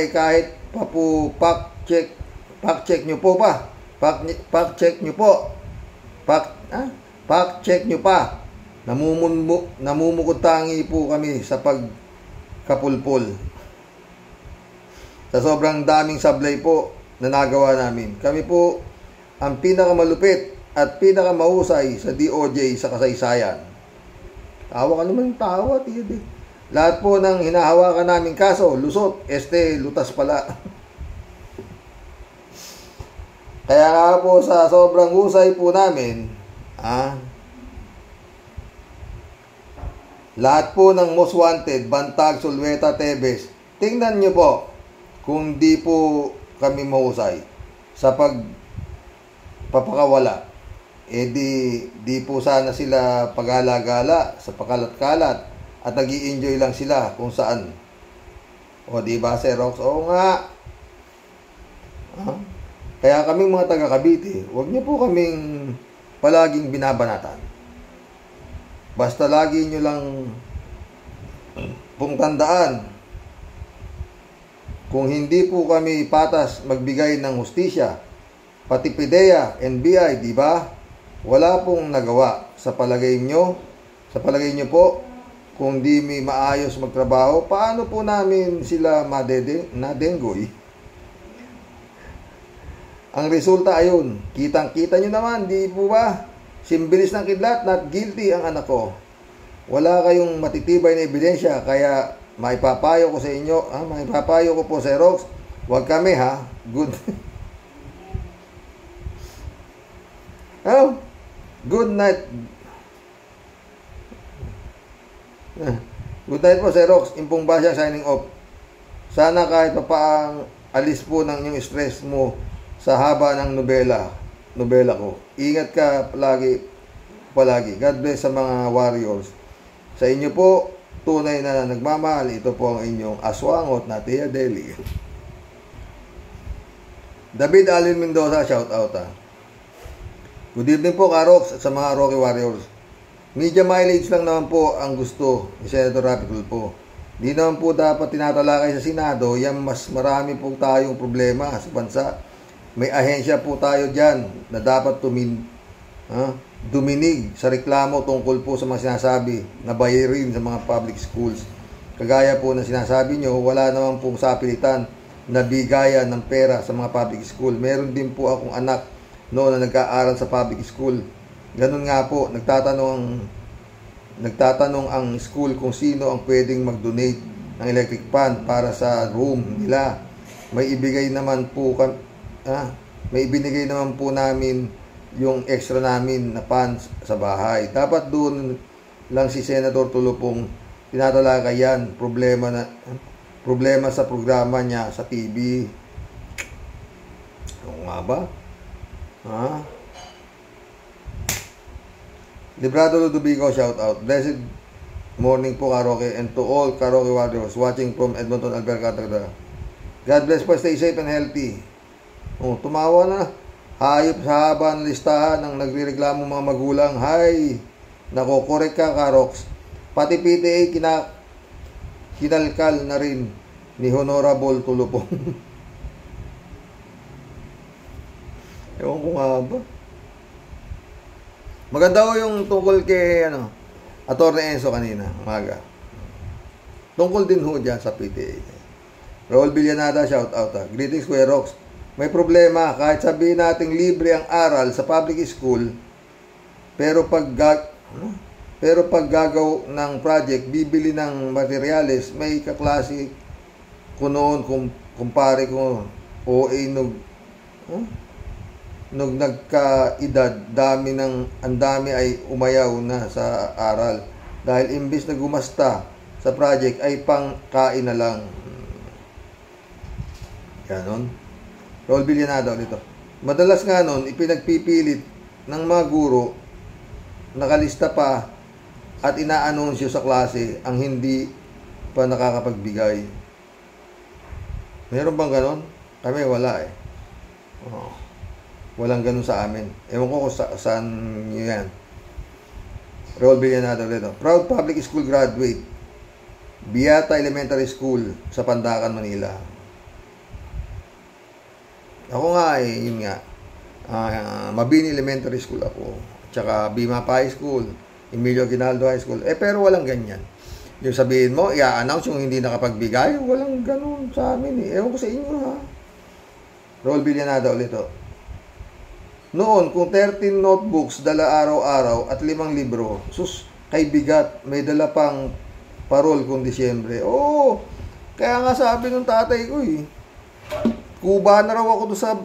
Kahit pa po fact check nyo po pa. Fact check nyo po. Fact check nyo pa. Namumukod tangi po kami sa pagkapulpul. Sa sobrang daming sablay po na nagawa namin. Kami po ang pinakamalupit at pinakamahusay sa DOJ sa kasaysayan. Tawa ka naman, tawa, tiyad eh. Lahat po ng hinahawakan namin kaso, lusot, lutas pala. Kaya nga po sa sobrang husay po namin, lahat po ng most wanted, Bantag, Sulweta, Tebes, tingnan nyo po kung di po kami mahusay sa pagpapakawala. Di po sana sila pag-alagala sa pakalat-kalat at nag-i-enjoy lang sila kung saan. O di ba, Sir Rox? Oo nga. Kaya kaming mga taga Cavite, huwag niyo po kaming palaging binabanatan. Basta lagi nyo lang pong tandaan, kung hindi po kami patas magbigay ng hustisya, pati PIDEA, NBI, di ba? Wala pong nagawa. Sa palagay nyo po, kung di may maayos magtrabaho, paano po namin sila nadenggoy? Ang resulta ayun, kitang-kita nyo naman, di po ba? Simbilis ng kidlat, not guilty ang anak ko. Wala kayong matitibay na ebidensya, kaya maipapayo ko sa inyo, maipapayo ko po sa Rox, huwag kami ha, good. Good night. Good night po, Sir Rox. Impong Basya signing off. Sana kahit papaang alis po ng yung stress mo sa haba ng nobela ko. Ingat ka palagi. God bless sa mga warriors. Sa inyo po, tunay na nagmamahal. Ito po ang inyong aswangot na Tia Deli. David Alvin Mendoza, shout out ha. Good evening po, Karox, at sa mga Rocky Warriors. Media mileage lang naman po ang gusto ni Senator Rapi Tulfo. Di naman po dapat tinatalakay sa Senado, yan mas marami po tayong problema sa bansa. May ahensya po tayo dyan na dapat duminig sa reklamo tungkol po sa mga sinasabi na bayarin sa mga public schools. Kagaya po na sinasabi nyo, wala naman pong sapilitan na bigayan ng pera sa mga public school. Meron din po akong anak noon na nag-aaral sa public school. Ganun nga po, nagtatanong ang school kung sino ang pwedeng mag-donate ng electric fan para sa room nila. May ibinigay naman po namin yung extra namin na funds sa bahay. Dapat doon lang si Senator Tulfo tinatalakay yan. Problema sa programa niya sa TV. Oo nga ba? Librado Ludovico, shout out. Blessed morning po, karaoke, and to all karaoke warriors watching from Edmonton, Alberta, Canada. God bless po, stay safe and healthy. Oh, tumawa na. Hayop sa haba ng listahan ng nagrereklamo mga magulang. Hay, nako, correct ka, Karox. Pati PTA kinalkal na rin ni Honorable Tulupong. Ewan ko nga ba. Maganda ko yung tungkol kay Atty. Enzo kanina, umaga. Tungkol din ho dyan sa PTA. Raul Villanada, shout out. Greetings, Kuya Rox. May problema, kahit sabihin nating libre ang aral sa public school, pero pag gagaw ng project, bibili ng materyales, may kaklase ko noon, kumpare ko, OA nung nagkaedad, ang dami ay umayaw na sa aral. Dahil imbis na gumasta sa project, ay pangkain na lang. Ganon. Raul Villanada ulit ito. Madalas nga nun, ipinagpipilit ng mga guro, nakalista pa at inaanunsyo sa klase ang hindi pa nakakapagbigay. Meron bang ganon? Kami wala eh. Oh. Walang ganun sa amin. Ewan ko kung saan nyo yan. Raul Villanada ulit ito. Proud public school graduate. Biata Elementary School sa Pandacan, Manila. Ako nga yun nga. Mabini Elementary School ako. Tsaka Bima High School. Emilio Aguinaldo High School. Pero walang ganyan. Yung sabihin mo, i-announce yung hindi nakapagbigay, walang ganun sa amin eh. Ewan ko sa inyo ha. Raul Villanada ulit ito. Noon, kung 13 notebooks dala araw-araw at 5 libro, sus, kay bigat, may dala pang parol kung Disyembre. Oo, kaya nga sabi ng tatay ko eh. Kuba na raw ako doon sa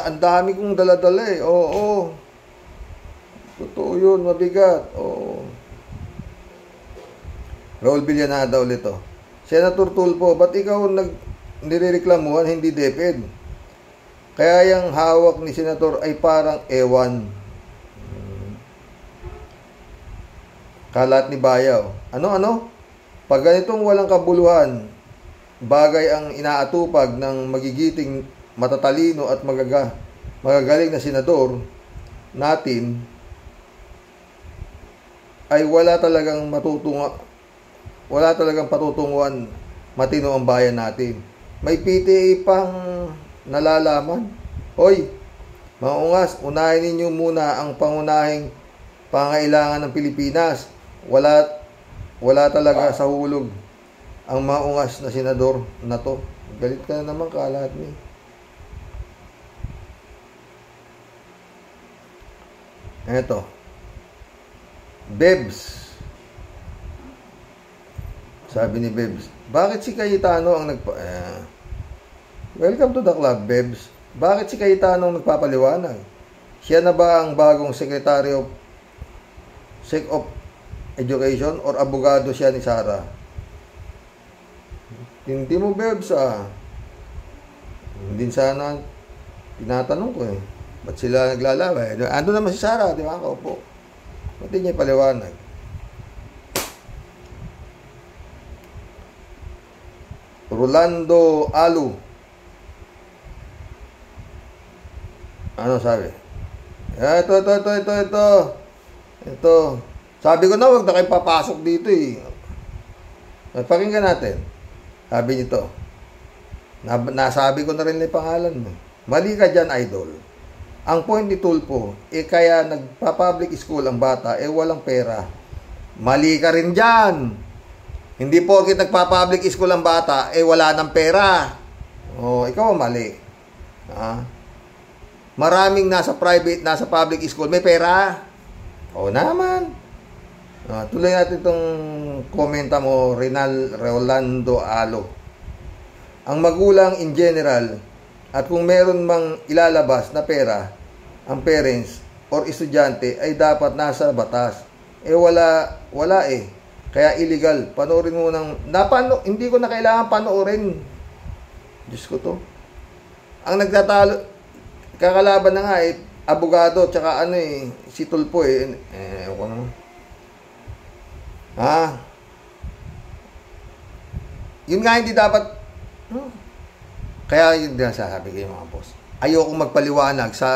ang dami kong dala-dala eh. Oo. Totoo yun, mabigat. Oo. Raul Villanada ulit to. Senator Tulfo, ba't ikaw nirereklamuhan, hindi DepEd? Kaya yung hawak ni Senator ay parang ewan. Kalat ni Bayaw. Ano? Pag ganitong walang kabuluhan, bagay ang inaatupag ng magigiting matatalino at magagaling na senador natin, ay wala talagang patutunguhan matino ang bayan natin. May PTA pang nalalaman. Hoy, mga ungas, unahin ninyo muna ang pangunahing pangailangan ng Pilipinas. Wala talaga sa hulog ang mga ungas na senador na to. Galit ka na naman, kalat ni. Eto. Bebs. Sabi ni Bebs, bakit si Cayetano ang welcome to the club, Bebs. Bakit si Cayetano ang nagpapaliwanag? Siya na ba ang bagong Secretary of Education or abogado siya ni Sara? Hindi mo, Bebs, Hindi sana tinatanong ko eh. Ba't sila naglalaway? Ando naman si Sara, di ba? Kaupo. Ba't niya paliwanag? Rolando Alu. Ano sabi? Ito. Sabi ko na, huwag na kayo papasok dito eh. Pakinggan natin. Sabi nito. Nasabi ko na rin yung pangalan mo. Mali ka dyan, idol. Ang point ni Tulfo, kaya nagpa-public school ang bata, walang pera. Mali ka rin dyan. Hindi porket nagpa-public school ang bata, wala ng pera. Ikaw ang mali. Maraming nasa private, nasa public school, may pera. Naman. Tuloy natin itong komenta mo, Rolando Alo. Ang magulang in general, at kung meron mang ilalabas na pera, ang parents or estudyante ay dapat nasa batas. Wala eh. Kaya illegal. Panoorin mo hindi ko na kailangan panoorin. Diyos ko to. Ang nagtatalo, kakalaban na nga abogado, tsaka ano eh, si Tulpo eh. Ako naman. Yun nga hindi dapat, kaya yun din sasabi kayo mga boss. Ayoko magpaliwanag sa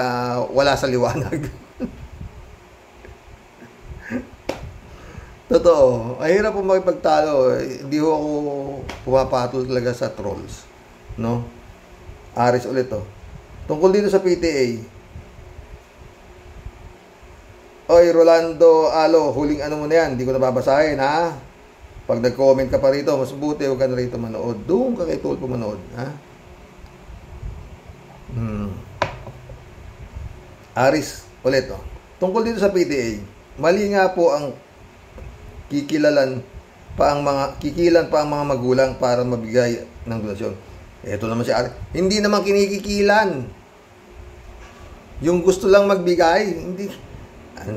wala sa liwanag. Totoo, ay hirap po makipagtalo. Hindi ho ako pumapatol talaga sa trolls. No? Aris ulit oh. Tungkol dito sa PTA. Oy, Rolando Alo, huling ano mo na yan, hindi ko nababasahin, ha? Pag nag-comment ka pa rito, mas buti huwag ka na rito manood. Doon ka kay Tulpo manood, ha? Aris, ulit, oh. Tungkol dito sa PTA, mali nga po ang kikilan pa ang mga magulang para mabigay ng donasyon. Ito naman si Aris. Hindi naman kinikikilan. Yung gusto lang magbigay, hindi. Ano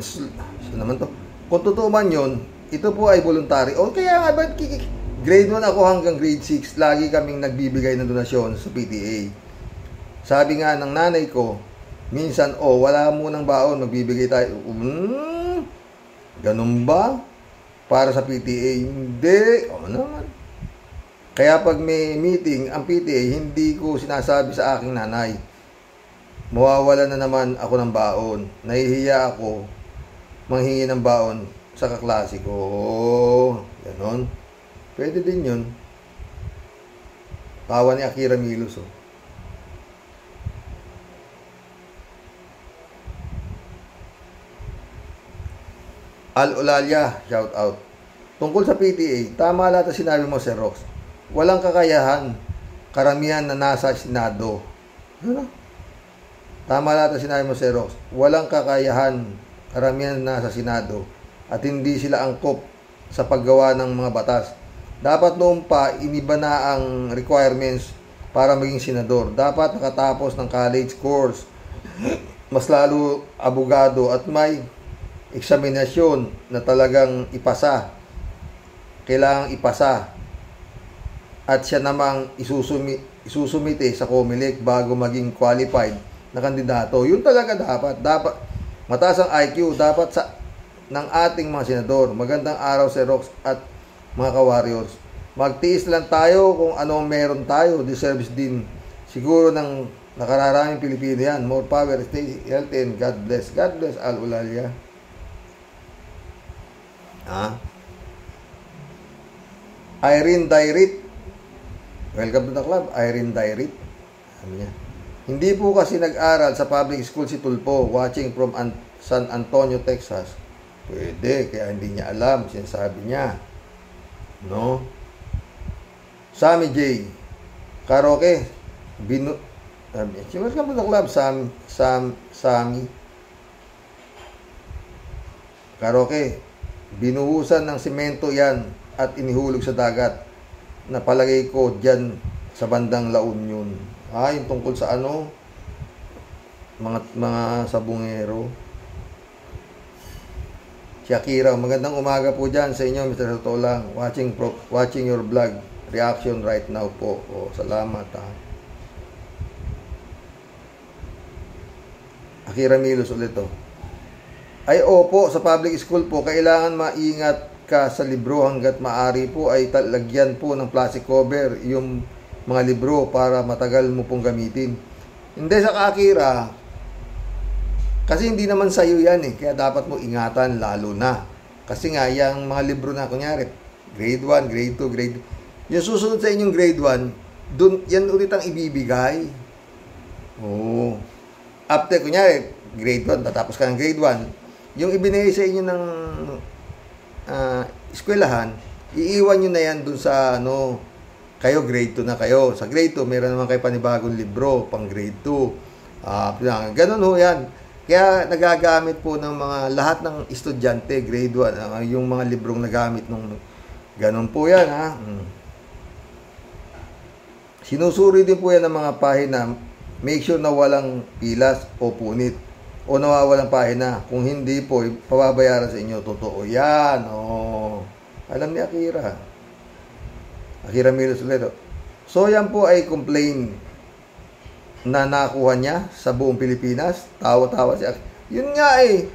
naman to? Kung totoo man yun, ito po ay voluntary. O kaya nga, grade 1 ako hanggang grade 6, lagi kaming nagbibigay ng donasyon sa PTA. Sabi nga ng nanay ko, minsan, wala munang baon, magbibigay tayo. Ganun ba? Para sa PTA? Hindi. Naman. Kaya pag may meeting, ang PTA, hindi ko sinasabi sa aking nanay. Mawawala na naman ako ng baon. Nahihiya ako manghingi ng baon sa kaklase ko. Ganon. Pwede din yun. Tawa ni Akira Milos. Al-Olalia, shout out. Tungkol sa PTA, tama lahat ang sinabi mo, Sir Rox. Walang kakayahan, karamihan na nasa Senado. Tama lahat ang sinabi mo, Sir Rox. Walang kakayahan, karamihan na nasa Senado. At hindi sila angkop sa paggawa ng mga batas. Dapat noon pa, iniba na ang requirements para maging senador. Dapat nakatapos ng college course. Mas lalo abogado at may eksaminasyon na talagang ipasa. Kailangang ipasa. At siya namang isusumite sa COMELEC bago maging qualified na kandidato. Yun talaga dapat mataas ang IQ dapat ng ating mga senador. Magandang araw, Sir Rox at mga ka-warriors. Magtiis lang tayo kung ano meron tayo. Deserves din siguro ng nakararaming Pilipino yan. More power, stay healthy, and God bless. God bless, Al-Ulalia. Irene Dairit. Welcome to the club, Irene Dairit. Sabi niya, hindi po kasi nag-aral sa public school si Tulpo, watching from San Antonio, Texas. Pwede, kaya hindi niya alam, sinasabi niya. No? Sammy J. Karaoke. Welcome to the club, Sammy. Karaoke. Binuhusan ng simento yan at inihulog sa dagat. Napalagay ko dyan sa bandang La Union. Yung tungkol sa ano? Mga sabungero. Shakira, magandang umaga po dyan sa inyo, Mr. Sotolang. Watching your vlog. Reaction right now po. Salamat Akira Milos ulit Ay opo, sa public school po, kailangan maingat ka sa libro hanggat maaari po ay talagyan po ng plastic cover yung mga libro para matagal mo pong gamitin. Hindi sa Akira, kasi hindi naman sa'yo yan kaya dapat mo ingatan lalo na. Kasi nga, yung mga libro na, kunyari, grade 1, grade 2, grade 2, yung susunod sa inyong grade 1, dun, yan ulit ang ibibigay. After, kunyari, grade 1, tatapos ka ng grade 1, yung ibinigay sa inyo ng eskwelahan, iiwan nyo na yan dun sa, kayo grade 2 na kayo. Sa grade 2, meron naman kayo panibagong libro, pang grade 2. Ganun yan. Kaya nagagamit po ng mga lahat ng estudyante, grade 1, yung mga librong nagamit nung ganun po yan, Sinusuri din po yan ng mga pahina. Make sure na walang pilas o punit o nawawalang pahina. Kung hindi po, pababayaran sa inyo. Totoo yan. Alam ni Akira. Akira Milos ulit. So yan po ay complain na nakuha niya sa buong Pilipinas. Tawa-tawa siya. Yun nga eh.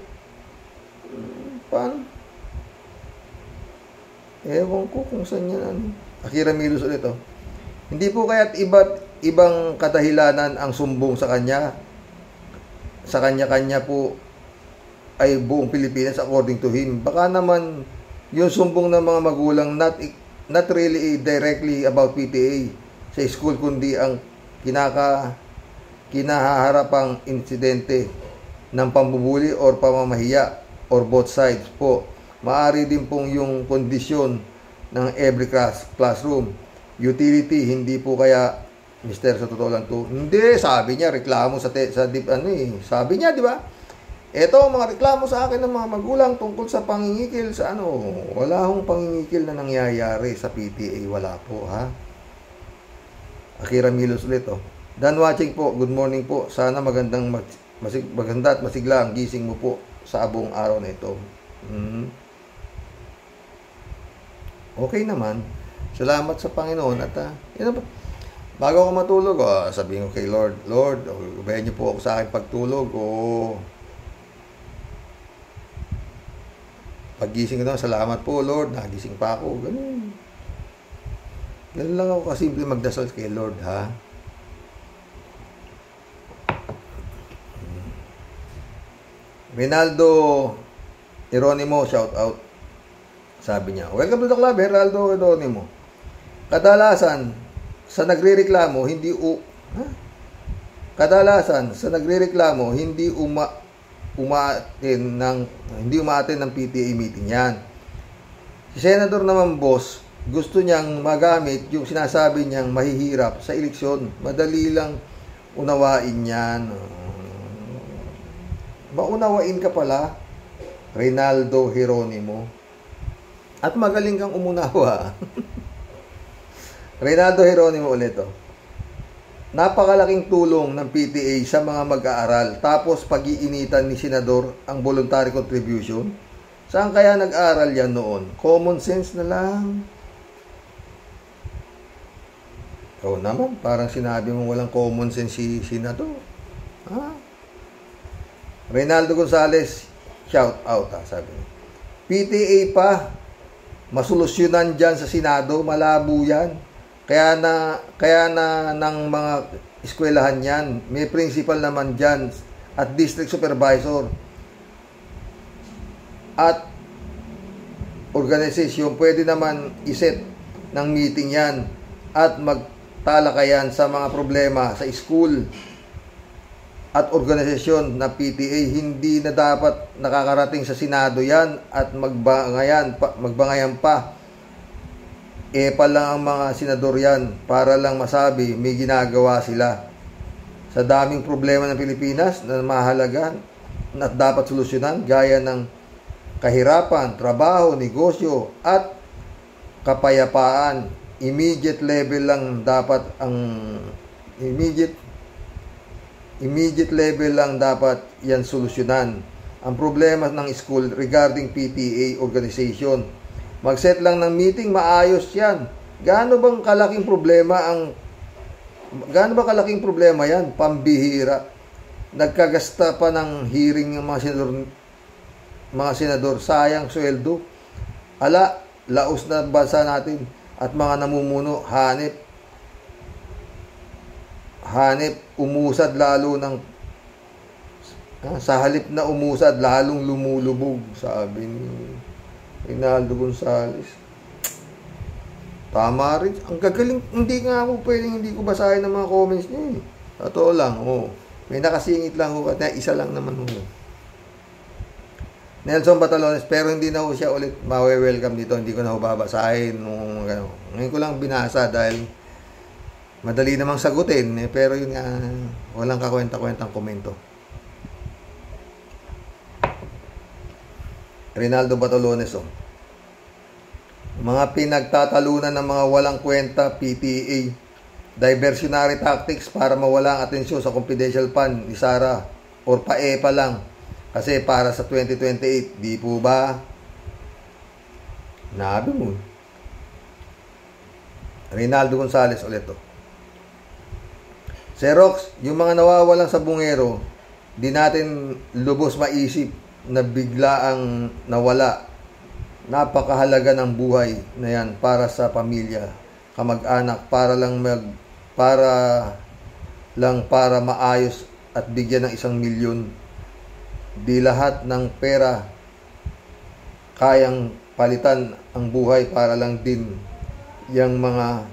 Paano? Ewan ko kung saan yan. Akira Milos ulit oh. Hindi po kaya't ibang kadahilanan ang sumbong sa kanya. Sa kanya-kanya po ay buong Pilipinas according to him. Baka naman yung sumbong ng mga magulang not really directly about PTA sa school, kundi ang kinahaharapang insidente ng pambubuli or pamamahiya or both sides po. Maari din pong yung kondisyon ng every classroom. Utility, hindi po kaya, Mister, sa totoo lang to. Hindi, sabi niya, reklamo sabi niya, di ba? Ito, mga reklamo sa akin ng mga magulang tungkol sa pangingikil sa wala hong pangingikil na nangyayari sa PTA. Wala po, ha? Akira Milos ulit, oh. Dan watching po, good morning po. Sana maganda at masigla ang gising mo po sa buong araw na ito. Okay naman. Salamat sa Panginoon at bago ako matulog, sabihin ko kay Lord, ubayan niyo po ako sa aking pagtulog paggising ko naman, salamat po Lord, nagising pa ako. Ganun lang ako kasimple magdasal kay Lord, ha? Rinaldo Hieronimo, shout out. Sabi niya, welcome to the club, Rinaldo Hieronimo. Kadalasan sa nagrereklamo hindi umaattend ng PTA meeting yan. Si Senador naman, boss, gusto niyang magamit yung sinasabi niyang mahihirap sa eleksyon. Madali lang unawain yan. Maunawain ka pala, Rinaldo Hieronimo. At magaling kang umunawa. Rinaldo Hieronimo ulit, oh. Napakalaking tulong ng PTA sa mga mag-aaral. Tapos pag-iinitan ni Senador ang voluntary contribution. Saan kaya nag-aaral yan noon? Common sense na lang. Oo naman, parang sinabi mo walang common sense si Senador. Ha? Reynaldo Gonzales, shout out, sabi niya. PTA pa, masolusyonan dyan sa Senado, malabo yan. Kaya na ng mga eskwelahan yan. May principal naman dyan at district supervisor. At organisasyon, pwede naman iset ng meeting yan at magtalakayan sa mga problema sa school at organisasyon na PTA. Hindi na dapat nakakarating sa Senado yan at magbangayan pa. Lang ang mga senador yan para lang masabi may ginagawa sila. Sa daming problema ng Pilipinas na mahalaga at dapat solusyonan, gaya ng kahirapan, trabaho, negosyo at kapayapaan, immediate level lang dapat yan solusyonan. Ang problema ng school regarding PTA organization, mag-set lang ng meeting, maayos yan. Gaano ba kalaking problema yan? Pambihira. Nagkagasta pa ng hearing ng mga senador. Sayang sweldo. Laos na bansa natin. At mga namumuno, hanip, umusad lalo ng sa halip na umusad, lalong lumulubog, sabi ni Rinaldo Gonzales. Tama rin. Ang gagaling. Hindi nga ako pwedeng hindi ko basahin ng mga comments niya eh. Totoo lang. May nakasingit lang ako at isa lang naman ho. Nelson Batalones, pero hindi na ho siya ulit mawe-welcome dito. Hindi ko na ho babasahin. Ngayon ko lang binasa dahil madali namang sagutin. Pero yun nga, walang kakwenta-kwentang komento. Rinaldo Batalones, mga pinagtatalunan ng mga walang kwenta, PTA, diversionary tactics para mawala ang atensyon sa confidential fund ni Sara or paepa lang kasi para sa 2028, di po ba? Nabi mo. Rinaldo Gonzales ulit, Xerox, yung mga nawawalang sabungero, di natin lubos maisip na biglaang nawala. Napakahalaga ng buhay na yan para sa pamilya, kamag-anak, para maayos at bigyan ng 1 milyon. Di lahat ng pera kayang palitan ang buhay para lang din yung mga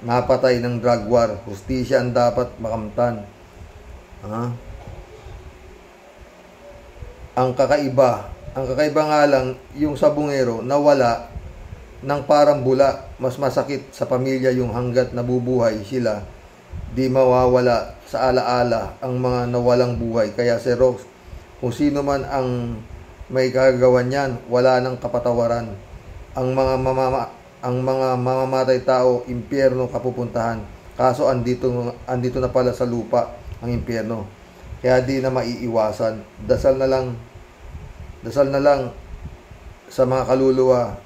napatay ng drug war. Hustisya ang dapat makamtan. Ang kakaiba nga lang, yung sabungero nawala ng parang bula. Mas masakit sa pamilya yung hanggat nabubuhay sila, di mawawala sa alaala ang mga nawalang buhay. Kaya Xerox, kung sino man ang may kagagawan yan, wala nang kapatawaran. Ang mga mamamatay tao, impyerno kapupuntahan. Kaso andito na pala sa lupa ang impyerno. Kaya di na maiiwasan. Dasal na lang sa mga kaluluwa,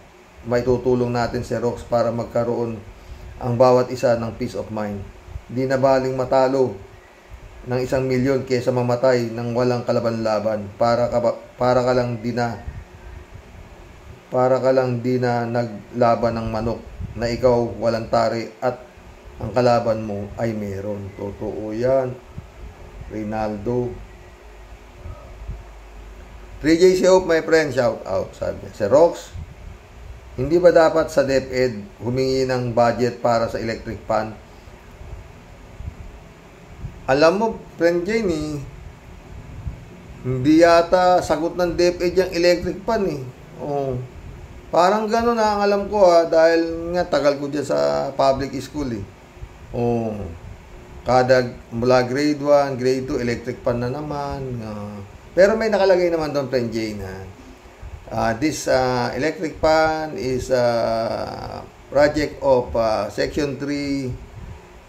may tutulong natin Xerox para magkaroon ang bawat isa ng peace of mind. Di na baling matalo ng 1 milyon kaysa mamatay ng walang kalaban-laban. Para ka lang di na naglaban ng manok na ikaw walang tari at ang kalaban mo ay meron. Totoo yan. Rinaldo. 3JC Hope, my friend, shout out. Sabi niya, Xerox, hindi ba dapat sa DepEd humingi ng budget para sa electric fan? Alam mo, friend Jane, hindi yata sagot ng DepEd yung electric fan eh. Oh. Parang gano'n ang alam ko dahil nga tagal ko dyan sa public school eh. Oh. Kada mula grade 1, grade 2, electric fan na naman. Pero may nakalagay naman doon, friend Jane, this electric fan is project of section 3,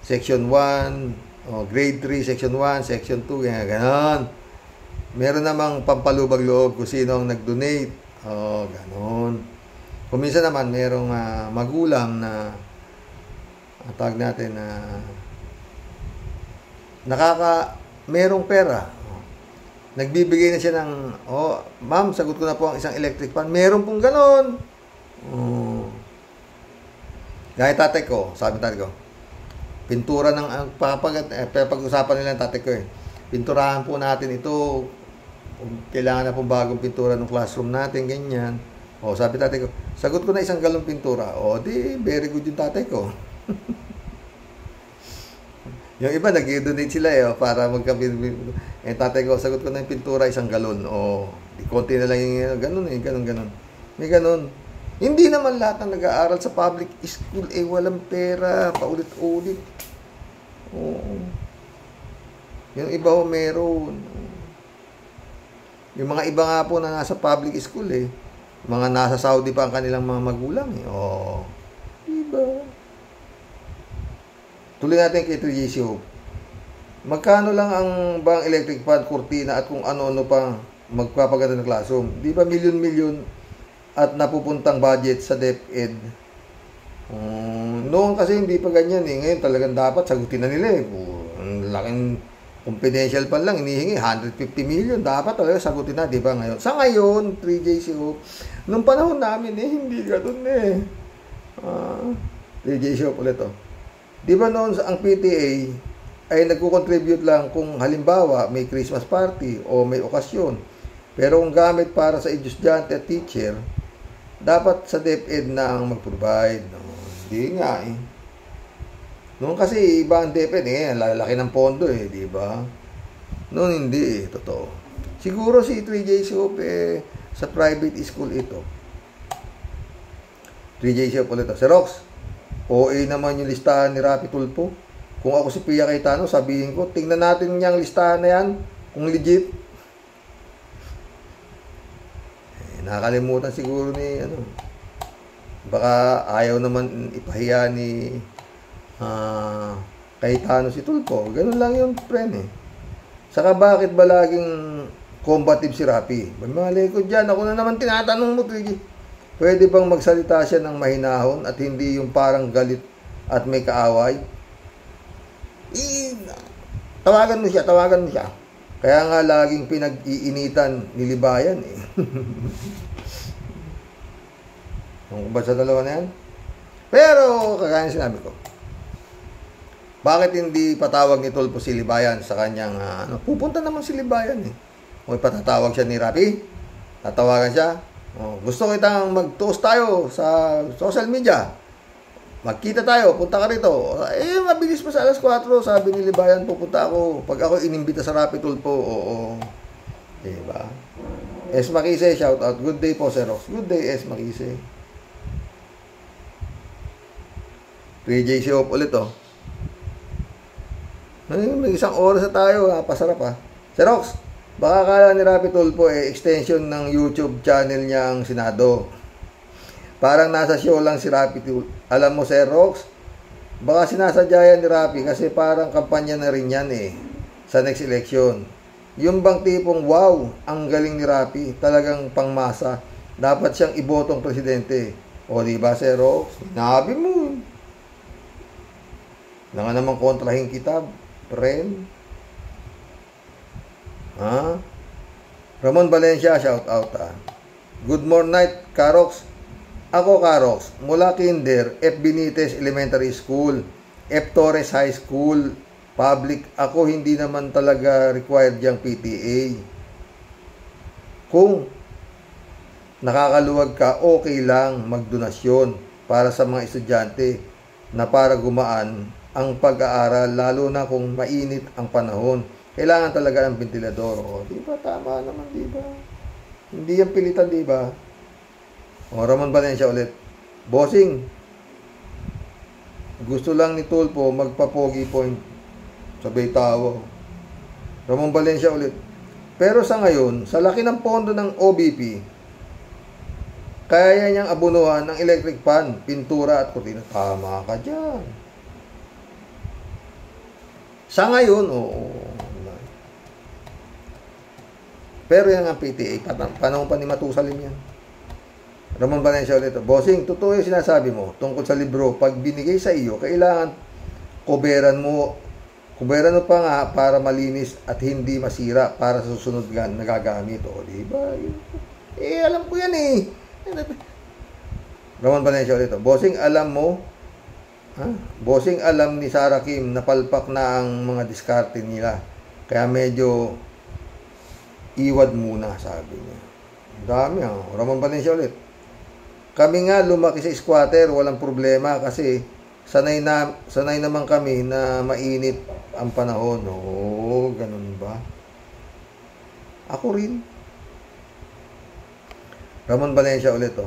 section 1, grade 3, section 1, section 2, gano'n. Meron namang pampalubag loob kung sino ang nag-donate. Gano'n. Kung minsan naman, merong magulang na tawag natin merong pera. Nagbibigay na siya ng, ma'am, sagot ko na po ang isang electric fan. Meron pong gano'n. Gaya tatay ko, sabi tatay ko, pintura ng pag-usapan nila ng tatay ko pinturahan po natin ito. Kailangan na pong bagong pintura ng classroom natin, ganyan. Sabi tatay ko, sagot ko na 1 galong pintura. Di, very good yung tatay ko. Yung iba, nag-donate sila para tatay ko, sagot ko na yung pintura 1 galon. Di konti na lang yung ganun. May ganun. Hindi naman lahat ng nag-aaral sa public school walang pera, paulit-ulit. Yung iba meron. Yung mga iba nga po na nasa public school mga nasa Saudi pa ang kanilang mga magulang diba? Tuloy natin kay 3JC Hope. Magkano lang ang bang electric fan, kurtina at kung ano-ano pa magpapaganda ng classroom? Di ba milyon-milyon at napupuntang budget sa DepEd? Noon kasi hindi pa ganyan Ngayon talagang dapat sagutin na nila Ang laking confidential pa lang, inihingi 150 million. Dapat talaga sagutin na, di ba ngayon? Sa ngayon, 3JC Hope, nung panahon namin hindi ganun 3JC Hope ulit Di ba noon ang PTA ay nagko-contribute lang kung halimbawa may Christmas party o may okasyon. Pero kung gamit para sa estudyante at teacher, dapat sa DepEd na ang mag-provide. Hindi nga Noon kasi iba ang DepEd lalaki ng pondo di ba? Noon hindi totoo. Siguro si 3JC Hope sa private school ito. 3JC Hope ulit Xerox, OA naman yung listahan ni Rapi Tulfo. Kung ako si Pia Cayetano, sabihin ko, tingnan natin yung listahan na yan, kung legit. Nakakalimutan siguro ni, baka ayaw naman ipahiya ni Cayetano si Tulfo. Ganun lang yung friend Saka bakit ba laging combative si Rapi? Malay ko dyan, ako na naman tinatanong mo, pwede bang magsalita siya ng mahinahon at hindi yung parang galit at may kaaway? Tawagan mo siya. Kaya nga laging pinag-iinitan ni Libayan eh. Ang ba sa dalawa na yan? Pero, kagaya sinabi ko, bakit hindi patawag ni Tulfo si Libayan sa kanyang, pupunta naman si Libayan eh. O ipatatawag siya ni Rapi, tatawagan siya, gusto kitang mag-toast tayo sa social media, magkita tayo, punta ka rito. Mabilis pa sa alas 4, sabi ni Libayan, pupunta ako. Pag ako inimbita sa Rapi Tulfo, oo. Diba? S. Makise, shout out. Good day po, Sir Rox. Good day, S. Makise. 3JC off ulit, may isang oras na tayo, pasarap ha. Sir Rox, baka akala ni Rapi Tulfo extension ng YouTube channel niya ang Senado. Parang nasa show lang si Rapi Tulfo. Alam mo, Sir Rox, baka sinasadya yan ni Rapi kasi parang kampanya na rin yan sa next election. Yung bang tipong, wow, ang galing ni Rapi, talagang pangmasa, dapat siyang ibotong presidente. O diba, Sir Rox? Sinabi mo. Na nga naman kontrahin kita, friend. Ramon Valencia, shout out Good morning night, Karox. Ako, Karox, mula kinder, F. Benitez Elementary School, F. Torres High School, public. Ako hindi naman talaga required yung PTA. Kung nakakaluwag ka, okay lang magdonasyon para sa mga estudyante na para gumaan ang pag-aaral, lalo na kung mainit ang panahon. Kailangan talaga ng ventilador. Diba? Tama naman, diba? Hindi yung pilitan, diba? Ramon Valencia ulit. Bossing, gusto lang ni Tulfo magpapogi point. Sabay tawa. Ramon Valencia ulit. Pero sa ngayon, sa laki ng pondo ng OBP, kaya niyang abunuhan ng electric fan, pintura at kurtina. Tama ka dyan. Sa ngayon, oo. Pero yan ang PTA. Panahon pa ni Matusalim yan. Ramon Valencia ulit. Bossing, totoo yung sinasabi mo tungkol sa libro. Pag binigay sa iyo, kailangan kuberan mo pa nga para malinis at hindi masira para sa susunod nga nagagamit. O, diba? Alam ko yan Ramon Valencia ulit. Bossing, alam mo, Bossing, alam ni Sarah Kim na palpak na ang mga diskarte nila. Kaya medyo iwad muna, sabi niya. Dami Ramon Valencia ulit. Kami nga lumaki sa squatter, walang problema kasi sanay naman kami na mainit ang panahon. Oo, ganun ba? Ako rin. Ramon Valencia ulit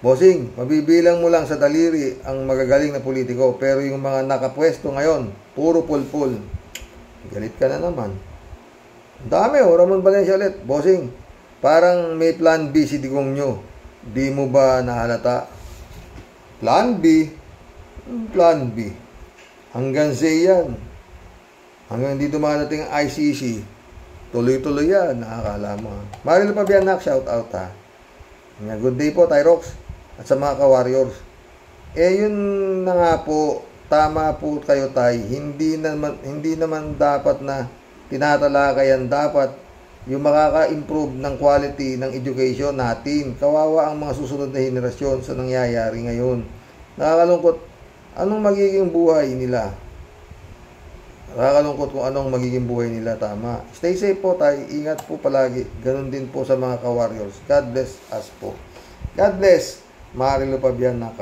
Bossing, mabibilang mo lang sa daliri ang magagaling na politiko, pero yung mga nakapwesto ngayon, puro pulpul. Galit ka na naman. Dami Ramon Valencia ulit. Bossing, parang may plan B si Digong nyo. Di mo ba nahalata? Plan B? Plan B. Hanggang Z yan. Hanggang dito makarating ang ICC. Tuloy-tuloy yan. Nakakala mo. Marilo Pabianak, shout out Good day po, Tyrox. At sa mga ka-warriors. Yun na nga po, tama po kayo, Tay. Hindi naman dapat na tinatalakayan. Dapat yung makaka-improve ng quality ng education natin. Kawawa ang mga susunod na henerasyon sa nangyayari ngayon. Nakakalungkot. Anong magiging buhay nila? Nakakalungkot kung anong magiging buhay nila. Tama. Stay safe po, Tay. Ingat po palagi. Ganon din po sa mga ka-warriors. God bless us po. God bless. Marilo Pabianak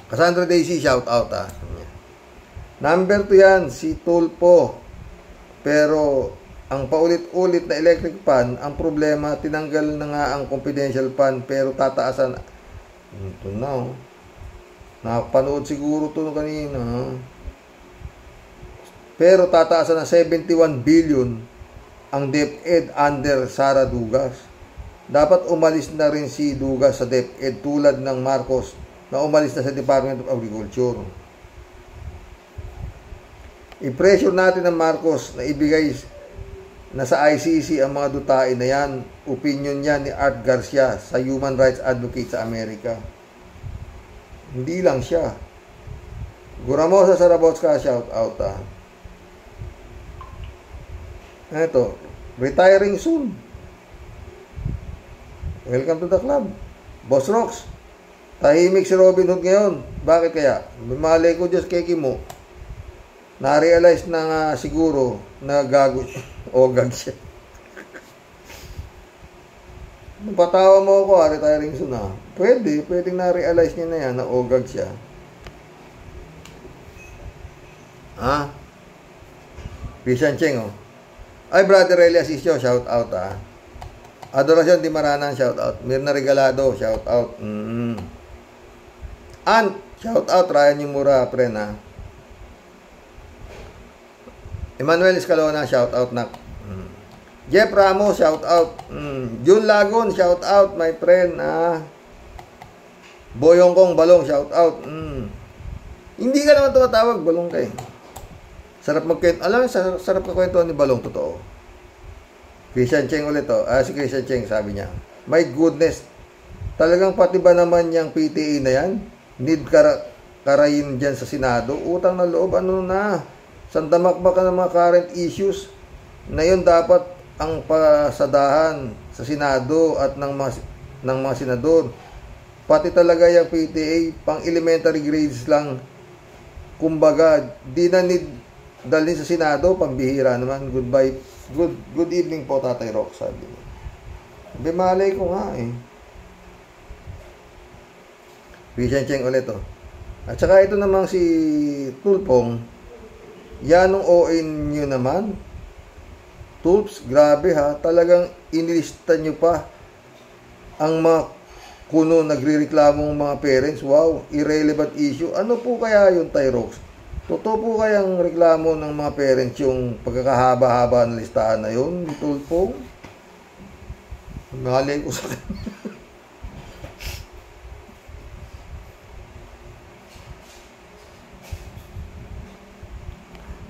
Cassandra Daisy, shout out Number 2 yan, si Tulfo. Pero ang paulit-ulit na electric fan, ang problema, tinanggal na nga ang confidential fan, pero tataasan. Ito na nakapanood siguro ito kanina. Pero tataasan na 71 billion ang DepEd under Sara Dugas. Dapat umalis na rin si Dugas sa DepEd tulad ng Marcos na umalis na sa Department of Agriculture. I-pressure natin ang Marcos na ibigay na sa ICC ang mga dutain na yan. Opinion yan ni Art Garcia sa Human Rights Advocate sa Amerika. Hindi lang siya. Guramosa Sarabotska, shout out ah. Ito, retiring soon. Welcome to the club. Boss Rox, tahimik si Robin Hood ngayon. Bakit kaya? Malay ko Diyos keki mo. Na-realize na nga siguro na gago o gag siya. Patawa mo ako, retiring soon ah. Pwedeng na-realize niya na yan na ogag siya. Ah? Christian Cheng, oh. Ay, Brother Elias Isyo, shout out ah. Adorasyon Di Maranan, shout out. Mirna Regalado, shout out. Ant, shout out. Ryan Yumura, friend ah. Emmanuel Escalona, shout out na. Jeff Ramos, shout out. June Lagon, shout out, my friend. Boyong Kong Balong, shout out. Hindi ka naman tumatawag, Balong kay. Sarap magkwento. Alam mo, sarap ka kwento ni Balong, totoo. Christian Cheng ulit to. Si Christian Cheng, sabi niya, my goodness, talagang pati ba naman yung PTA na yan? Need karayin dyan sa Senado? Utang na loob, ano na? Sandamakmak ka ng mga current issues na yun dapat ang pasadahan sa Senado at ng mga senador. Pati talaga yung PTA, pang elementary grades lang. Kumbaga, di na need dalhin sa Senado, pambihira naman. Goodbye. Good evening po, Tatay Rock, sabi mo. Bimalay ko nga eh. Christian Cheng ulit oh. At saka ito namang si Tulpong, yanong OA nyo naman. Tulps, grabe ha. Talagang inilista nyo pa ang mga kuno nagre-reklamong mga parents. Wow, irrelevant issue. Ano po kaya yun, Tyrox? Totoo po kayang reklamo ng mga parents yung pagkakahaba-haba ng listahan na yun, ni Tulpong? Mahalin ko sa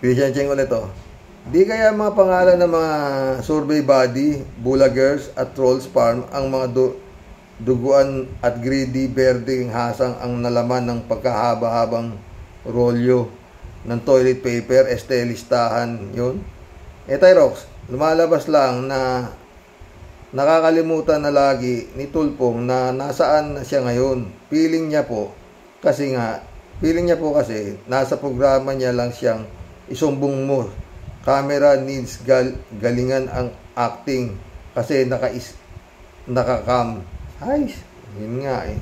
Christian Cheng ulit oh. Di kaya mga pangalan ng mga survey body, bulagers at trolls farm ang mga duguan at greedy berding hasang ang nalaman ng pagkahaba-habang rolyo ng toilet paper, listahan yun? Tyrox, lumalabas lang na nakakalimutan na lagi ni Tulpong na nasaan na siya ngayon. Feeling niya po kasi nasa programa niya lang siyang isumbong mo. Camera needs galingan ang acting kasi nakakam. Ay, yun nga eh.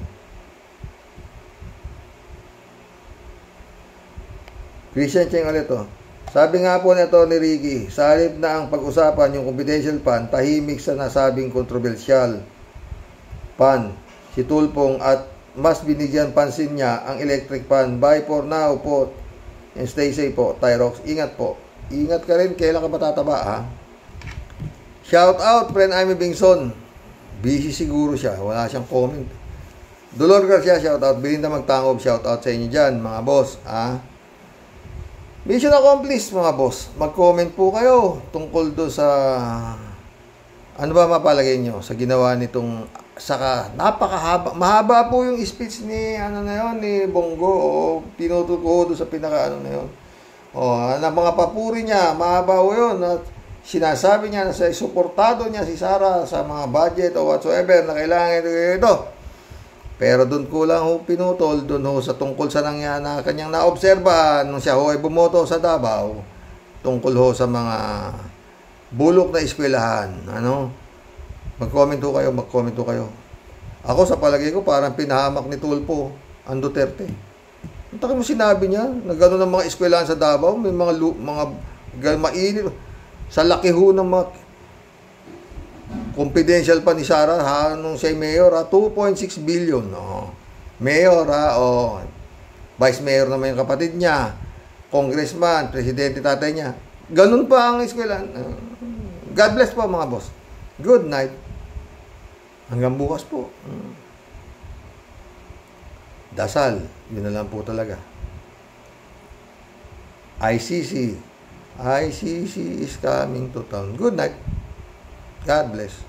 Christian Cheng ulit oh. Sabi nga po nito ni Ricky, sa halip na ang pag-usapan yung confidential fund, tahimik sa nasabing kontrobersyal fund si Tulpong at mas binigyan pansin niya ang electric fund. Bye for now po and stay safe po, Tyrox. Ingat po. Ingat ka rin, kailan ka matataba ha? Shout out, friend Amy Bingson. Busy siguro siya, wala siyang comment. Dolor Garcia, shout out. Belinda Magtangob, shout out sa inyo dyan, mga boss ha? Mission accomplished mga boss. Mag-comment po kayo tungkol do sa ano ba mapalagay nyo sa ginawa nitong saka napakahaba. Mahaba po yung speech ni ni Bongo o pinutol ko do sa pinaka na yun. Na mga papuri niya, mahaba po yun. At sinasabi niya na suportado niya si Sara sa mga budget o whatsoever na kailangan ito. Pero doon ko lang pinutol, doon sa tungkol sa nangyari na kanyang naobserbahan nung siya ay bumoto sa Davao, tungkol sa mga bulok na eskwelahan. Mag-comment kayo. Ako sa palagay ko, parang pinahamak ni Tulpo ang Duterte. Ang taki mo sinabi niya, na gano'n ng mga eskwelahan sa Davao, may mga mainit, sa laki ho ng mga confidential pa ni Sara nung siya mayor 2.6 billion. Mayor vice mayor naman yung kapatid niya, congressman, presidente tatay niya. Ganun pa ang eskwelahan. God bless po mga boss. Good night. Hanggang bukas po. Dasal. Yun na lang po talaga. ICC is coming to town. Good night. God bless.